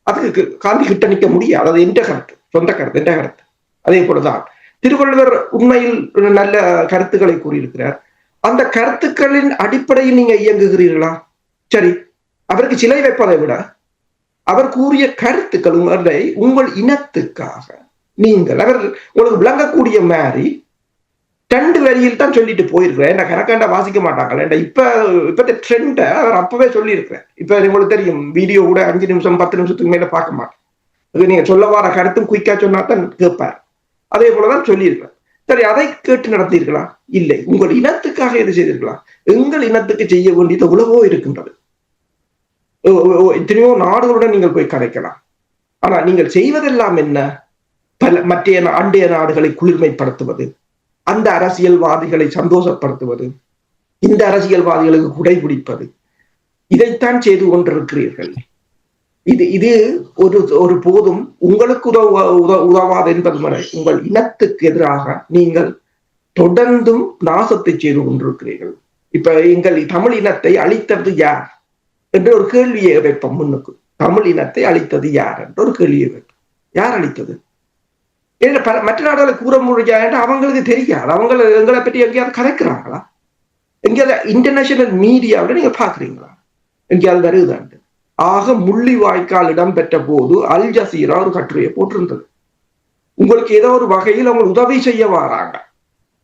அதுக்கு காந்தி கிட்ட நிற்க முடியாது. அது என்ற கருத்து, சொந்த கருத்து, என்ற கருத்து. அதே போலதான் திருவள்ளுவர் உண்மையில் நல்ல கருத்துக்களை கூறியிருக்கிறார். அந்த கருத்துக்களின் அடிப்படையில் நீங்க இயங்குகிறீர்களா? சரி, அவருக்கு சிலை வைப்பதை விட அவர் கூறிய கருத்துக்கள் உங்கள் இனத்துக்காக நீங்கள் அவர் உங்களுக்கு விளங்கக்கூடிய மாதிரி 2 வரியில் தான் சொல்லிட்டு போயிருக்கிறேன். என்ன கணக்காண்டா வாசிக்க மாட்டாங்க. இப்ப ட்ரெண்ட அவர் அப்பவே சொல்லியிருக்கிறேன். இப்ப உங்களுக்கு தெரியும், வீடியோ கூட 5 நிமிஷம் 10 நிமிஷத்துக்கு மேல பார்க்க மாட்டேன். நீங்க சொல்ல வர கருத்தும் குயிக்கா சொன்னா தான் கேட்பார். அதே போலதான் சொல்லியிருக்கிறேன். சரி, அதை கேட்டு நடத்தீர்களா? இல்லை. உங்கள் இனத்துக்காக எது செய்தீர்களா? எங்கள் இனத்துக்கு செய்ய வேண்டியது எவ்வளவோ இருக்கின்றது. எத்தனையோ நாடுகளுடன் நீங்கள் போய் கதைக்கலாம். ஆனா நீங்கள் செய்வதெல்லாம் என்ன? மற்ற அண்டைய நாடுகளை குளிர்மைப்படுத்துவது, அந்த அரசியல்வாதிகளை சந்தோஷப்படுத்துவது, இந்த அரசியல்வாதிகளுக்கு குடைபிடிப்பது, இதைத்தான் செய்து கொண்டிருக்கிறீர்கள். இது ஒரு போதும் உங்களுக்கு உதவாது என்பது வரை உங்கள் இனத்துக்கு எதிராக நீங்கள் தொடர்ந்தும் நாசத்தை செய்து கொண்டிருக்கிறீர்கள். இப்ப எங்கள் தமிழ் இனத்தை அழித்தது யார் என்ற ஒரு கேள்வியை வைப்போம் முன்னுக்கு. தமிழ் இனத்தை அழித்தது யார் என்ற ஒரு கேள்வியை வைப்போம். யார் அழித்தது? மற்ற நாடுகளை கூற முடியாது, அவங்களுக்கு தெரியாது. அவங்க எங்களை பற்றி எங்கேயாவது கதைக்கிறாங்களா? எங்கேயாவது இன்டர்நேஷனல் மீடியாவில் நீங்க பாக்குறீங்களா? எங்கேயாவது வருதுதாண்டு. ஆக முள்ளிவாய்க்கால் இடம்பெற்ற போது அல் ஜசீரா ஒரு கட்டுரையை போட்டிருந்தது. உங்களுக்கு ஏதோ ஒரு வகையில் அவங்க உதவி செய்ய வராங்க.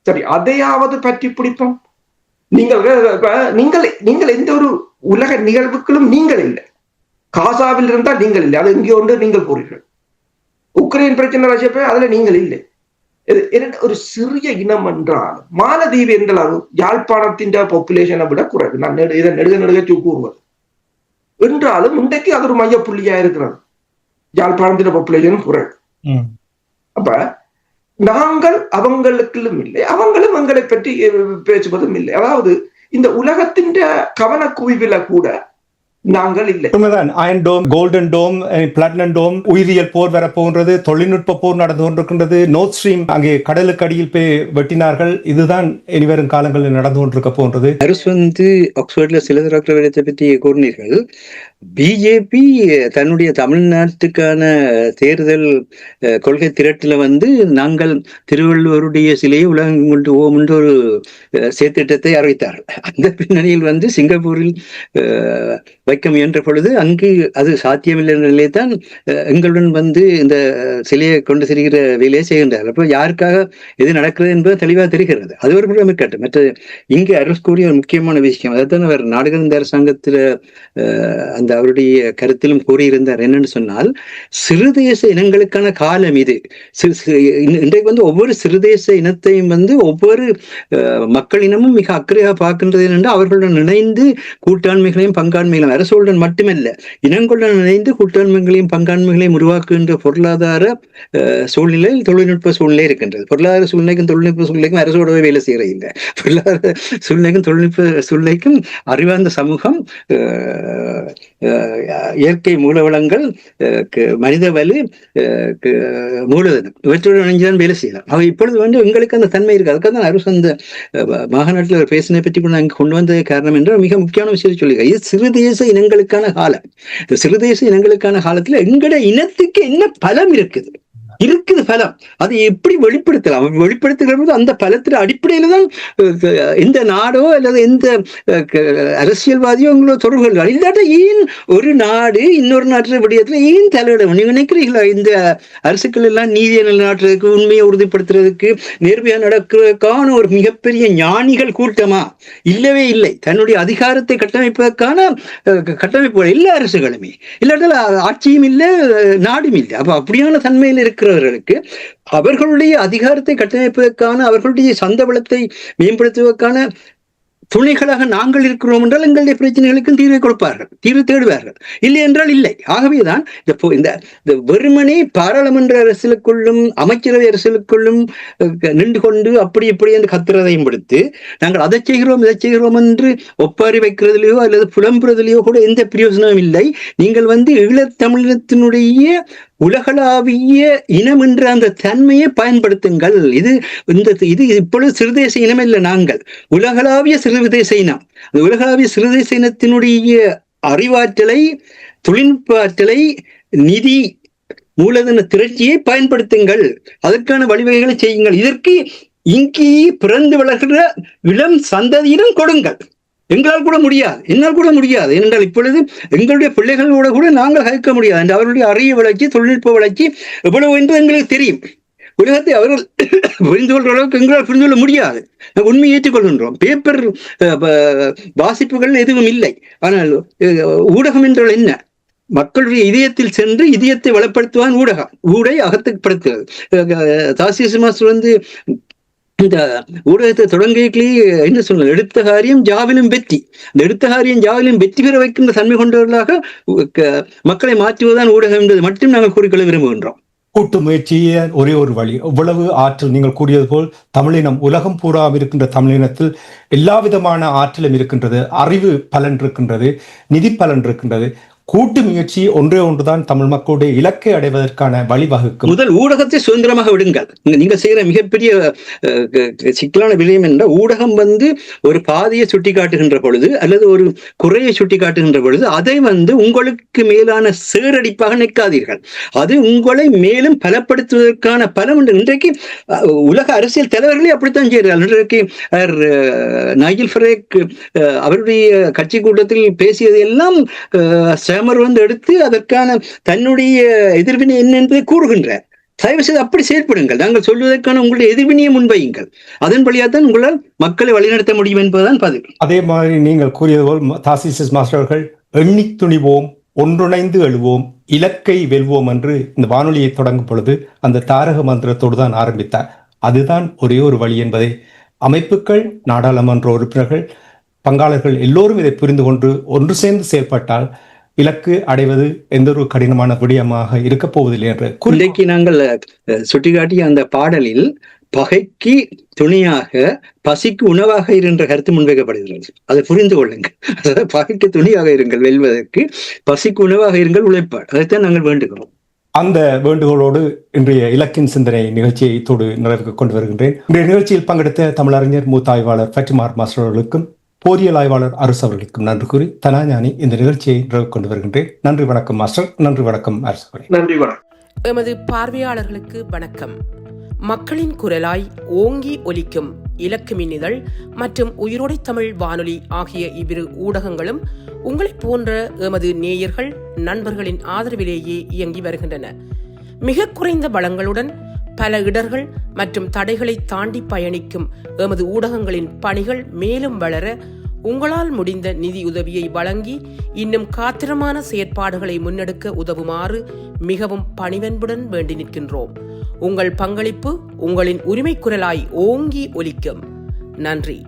சரி, அதையாவது பற்றி பிடிப்போம். நீங்கள் எந்த ஒரு உலக நிகழ்வுகளும் நீங்கள் இல்லை. காசாவில் இருந்தால் நீங்கள் இல்லை, அது இங்கே ஒன்று நீங்கள் கூறுகிறீர்கள். உக்ரைன் பிரச்சனை ரஷ்யா அதுல நீங்கள் இல்லை. ஒரு சிறிய இனம் என்றால் மாலதீவு என்றால் யாழ்ப்பாணத்தின் பாப்புலேஷனை விட குறைவு. நான் இதை நெடுக கூறுவது என்றாலும் இன்றைக்கு அது ஒரு மைய புள்ளியா இருக்கிறது. யாழ்ப்பாணத்தின் பாப்புலேஷன் குறைவு. அப்ப நாங்கள் அவங்களுக்கும் இல்லை, அவங்களும் எங்களை பற்றி பேசுவதும் இல்லை. அதாவது இந்த உலகத்தின் கவனக்குவிவில கூட நாங்கள் இல்லை. அயன் டோம், கோல்டன் டோம், பிளாட்டினம் டோம், உயிரியல் போர் வரப்போன்றது, தொழில்நுட்ப போர் நடந்து கொண்டிருக்கின்றது. நோர்த் ஸ்ட்ரீம் அங்கே கடலுக்கு அடியில் போய் வெட்டினார்கள். இதுதான் இனிவரும் காலங்களில் நடந்து கொண்டிருக்க போன்றது. அரசு ஆக்ஸ்போர்ட்ல சிலதரக்கிற விடயத்தை பற்றி கூறினீர்கள். பிஜேபி தன்னுடைய தமிழ்நாட்டுக்கான தேர்தல் கொள்கை திரட்டுல நாங்கள் திருவள்ளுவருடைய சிலையை உலகம் கொண்டு போவோம் என்று ஒரு செயற்திட்டத்தை அறிவித்தார்கள். அந்த பின்னணியில் சிங்கப்பூரில் வைக்க முயன்ற பொழுது அங்கு அது சாத்தியமில்லை என்ற நிலையை தான் எங்களுடன் இந்த சிலையை கொண்டு செல்கிற வேலையை செய்கின்றார். அப்போ யாருக்காக எது நடக்கிறது என்பது தெளிவாக தெரிகிறது. அது ஒரு புறம் இருக்கட்டும். மற்ற இங்கு அரசு கூறிய ஒரு முக்கியமான விஷயம், அதைத்தான் அவர் நாடுகள் அரசாங்கத்தில் அந்த அவருடைய கருத்திலும் கூறியிருந்தார். என்னன்னு சொன்னால், சிறுதேச இனங்களுக்கான காலம் இது. இன்றைக்கு ஒவ்வொரு சிறுதேச இனத்தையும் ஒவ்வொரு மக்கள் இனமும் மிக அக்கறையாக பார்க்கின்றது என்று அவர்களுடன் இணைந்து கூட்டாண்மைகளையும் பங்காண்மைகளையும் அரசுடன் மட்டுமல்ல இனங்களுடன் இணைந்து கூட்டாண்மைகளையும் பங்காண்மைகளையும் உருவாக்குகின்ற பொருளாதார சூழ்நிலை, தொழில்நுட்ப சூழ்நிலை இருக்கின்றது. பொருளாதார சூழ்நிலைக்கும் தொழில்நுட்ப சூழ்நிலைக்கும் அரசோடவே வேலை செய்யறதில்லை. பொருளாதார சூழ்நிலைக்கும் தொழில்நுட்ப சூழ்நிலைக்கும் அறிவார்ந்த சமூகம், இயற்கை மூலவளங்கள், மனித வலு, மூலதனம் இவற்றோடு இணைஞ்சுதான் வேலை செய்யலாம். அவ இப்பொழுது எங்களுக்கு அந்த தன்மை இருக்கு. அதுக்காக தான் அரசு அந்த மாகாணத்தில் பேசினை பற்றி நாங்கள் கொண்டு வந்தது காரணம் என்றால் மிக முக்கியமான விஷயத்தை சொல்லுங்க. இது சிறுதேச இனங்களுக்கான காலம். இந்த சிறுதேச இனங்களுக்கான காலத்துல எங்கட இனத்துக்கு என்ன பலம் இருக்குது பலம். அதை எப்படி வெளிப்படுத்தலாம்? வெளிப்படுத்துகிற போது அந்த பலத்தின் அடிப்படையில தான் எந்த நாடோ அல்லது எந்த அரசியல்வாதியோ உங்களோட தொடர்புகள். இல்லாட்ட ஏன் ஒரு நாடு இன்னொரு நாட்டு விடயத்துல ஏன் தலையிடும்? நீங்க நினைக்கிறீங்களா இந்த அரசுகள் எல்லாம் நீதியை நிலைநாட்டுறதுக்கு, உண்மையை உறுதிப்படுத்துறதுக்கு, நேர்மையா நடக்கிறதுக்கான ஒரு மிகப்பெரிய ஞானிகள் கூட்டமா? இல்லவே இல்லை. தன்னுடைய அதிகாரத்தை கட்டமைப்பதற்கான கட்டமைப்பு எல்லா அரசுகளுமே இல்லாட்டால் ஆட்சியும் இல்லை, நாடும் இல்லை. அப்ப அப்படியான தன்மையில் இருக்கிற அவர்களுடைய அதிகாரத்தை கட்டமைப்பதற்கான, அவர்களுடைய சந்த வளத்தை மேம்படுத்துவதற்கான துணைகளாக நாங்கள் இருக்கிறோம் என்றால் எங்களுடைய பிரச்சனைகளுக்கும் தீர்வை கொடுப்பார்கள், தீர்வு தேடுவார்கள். இல்லை என்றால் இல்லை. ஆகவேதான் இந்த வெறுமனே பாராளுமன்ற அரசியலுக்குள்ளும் அமைச்சரவை அரசியலுக்குள்ளும் நின்று கொண்டு அப்படி இப்படி என்று கத்துறதையும் படுத்து நாங்கள் அதை செய்கிறோம் இதை செய்கிறோம் என்று ஒப்பாரி வைக்கிறதுலையோ அல்லது புலம்புறதுலையோ கூட எந்த பிரயோஜனமும் இல்லை. நீங்கள் ஈழத்தமிழத்தினுடைய உலகளாவிய இனம் என்ற அந்த தன்மையை பயன்படுத்துங்கள். இது இப்பொழுது சிறுதேச இனம் இல்லை, நாங்கள் உலகளாவிய சிறுதேச இனம். அந்த உலகளாவிய சிறுதேச இனத்தினுடைய அறிவாற்றலை, தொழில்நுட்ப ஆற்றலை, நிதி மூலதன திரட்சியை பயன்படுத்துங்கள். அதற்கான வழிவகைகளை செய்யுங்கள். இதற்கு இங்கேயே பிறந்து வளர்கிற இளம் சந்ததியிடம் கொடுங்கள். எங்களால் கூட முடியாது, என்னால் கூட முடியாது. ஏனென்றால் இப்பொழுது எங்களுடைய பிள்ளைகளோட கூட நாங்கள் கேட்க முடியாது. அவர்களுடைய அறிவு வளர்ச்சி, தொழில்நுட்ப வளர்ச்சி எவ்வளவு என்று எங்களுக்கு தெரியும். உலகத்தை அவர்கள் புரிந்து கொள்ற அளவுக்கு எங்களால் புரிந்து கொள்ள முடியாது. உண்மையை ஏற்றுக்கொள்கின்றோம். பேப்பர் வாசிப்புகள் எதுவும் இல்லை. ஆனால் ஊடகம் என்றால் என்ன? மக்களுடைய இதயத்தில் சென்று இதயத்தை வளப்படுத்துவான் ஊடகம். ஊடை அகத்துப்படுத்துகிறது. தாசிய மாஸ்டர் இந்த ஊடகத்தை தொடங்கியே என்ன சொல்ல, எடுத்த காரியம் ஜாவிலும் வெற்றி. அந்த எடுத்த காரியம் ஜாவிலும் வெற்றி பெற வைக்கின்ற தன்மை கொண்டவர்களாக மக்களை மாற்றுவதுதான் ஊடகம் என்பது மட்டும் நாங்கள் கூறிக்கொள்ள விரும்புகின்றோம். கூட்டு முயற்சிய ஒரே ஒரு வழி. இவ்வளவு ஆற்றல் நீங்கள் கூறியது போல் தமிழினம் உலகம் பூரா இருக்கின்ற தமிழினத்தில் எல்லா விதமான ஆற்றலும் இருக்கின்றது. அறிவு பலன் இருக்கின்றது, நிதி பலன் இருக்கின்றது. கூட்டு முயற்சி ஒன்றே ஒன்றுதான் தமிழ் மக்களுடைய இலக்கை அடைவதற்கான வழிவகுக்கும். முதல் ஊடகத்தை சுதந்திரமாக விடுங்கள். நீங்க செய்யற மிகப்பெரிய சிக்கலான விடயம் என்ற ஊடகம் ஒரு பாதையை சுட்டி காட்டுகின்ற பொழுது அல்லது ஒரு குறையை சுட்டி காட்டுகின்ற பொழுது அதை உங்களுக்கு மேலான சேரடிப்பாக நிற்காதீர்கள். அது உங்களை மேலும் பலப்படுத்துவதற்கான பலம் உண்டு. இன்றைக்கு உலக அரசியல் தலைவர்களே அப்படித்தான் செய்கிறார்கள். இன்றைக்கு நைஜல் ஃபரேக் அவருடைய கட்சி கூட்டத்தில் பேசியது எல்லாம் சேமர் எடுத்து அதற்கான தன்னுடைய எதிர்வினை என்ன என்பதை கூறுகின்றார். தயவு செய்து அப்படி செயல்படுங்கள். நாங்கள் சொல்வதற்கான உங்களுடைய எதிர்வினையை முன்வையுங்கள். அதன் வழியாகத்தான் உங்களால் மக்களை வழிநடத்த முடியும் என்பதுதான் பதில். அதே மாதிரி நீங்கள் கூறியது போல் தாசிஸ் மாஸ்டர் அவர்கள் எண்ணி துணிவோம், ஒன்றிணைந்து எழுவோம், இலக்கை வெல்வோம் என்று இந்த வானொலியை தொடங்கும் பொழுது அந்த தாரக மந்திரத்தோடு தான் ஆரம்பித்தார். அதுதான் ஒரே ஒரு வழி என்பதை அமைப்புகள், நாடாளுமன்ற உறுப்பினர்கள், பங்காளர்கள் எல்லோரும் இதை புரிந்து கொண்டு ஒன்று சேர்ந்து செயல்பட்டால் இலக்கு அடைவது எந்த ஒரு கடினமான விடயமாக இருக்க போவதில்லை என்று இன்றைக்கு நாங்கள் சுட்டிக்காட்டிய அந்த பாடலில் பகைக்கு துணியாக பசிக்கு உணவாக இருந்த கருத்து முன்வைக்கப்படுகிறது. அதை புரிந்து கொள்ளுங்கள். அதாவது பகைக்கு துணியாக இருங்கள் வெல்வதற்கு, பசிக்கு உணவாக இருங்கள் உழைப்பார். அதைத்தான் நாங்கள் வேண்டுகிறோம். அந்த வேண்டுகோளோடு இன்றைய இலக்கின் சிந்தனை நிகழ்ச்சியை இத்தோடு நிறைவுக்கு கொண்டு வருகின்றேன். இன்றைய நிகழ்ச்சியில் பங்கெடுத்த தமிழறிஞர் மூத்த ஆய்வாளர் ஃபட்டிமார் மாஸ்டர் அவர்களுக்கும் போரியல் ஆய்வாளர் அரசு அவர்களுக்கும் நன்றி கூறி தனாஞானி இந்த நிகழ்ச்சியை நிறைவு கொண்டு வருகின்றேன். நன்றி, வணக்கம் மாஸ்டர். நன்றி, வணக்கம் அரசு. நன்றி, வணக்கம். எமது பார்வையாளர்களுக்கு வணக்கம். மக்களின் குரலாய் ஓங்கி ஒலிக்கும் இலக்கு மின்னிதழ் மற்றும் உயிரோடை தமிழ் வானொலி ஆகிய இவ்விரு ஊடகங்களும் உங்களைப் போன்ற எமது நேயர்கள், நண்பர்களின் ஆதரவிலேயே இயங்கி வருகின்றன. மிக குறைந்த வளங்களுடன் பல இடர்கள் மற்றும் தடைகளை தாண்டி பயணிக்கும் எமது ஊடகங்களின் பணிகள் மேலும் வளர உங்களால் முடிந்த நிதியுதவியை வழங்கி இன்னும் காத்திரமான செயற்பாடுகளை முன்னெடுக்க உதவுமாறு மிகவும் பணிவன்புடன் வேண்டி நிற்கின்றோம். உங்கள் பங்களிப்பு உங்களின் உரிமை குரலாய் ஓங்கி ஒலிக்கும். நன்றி.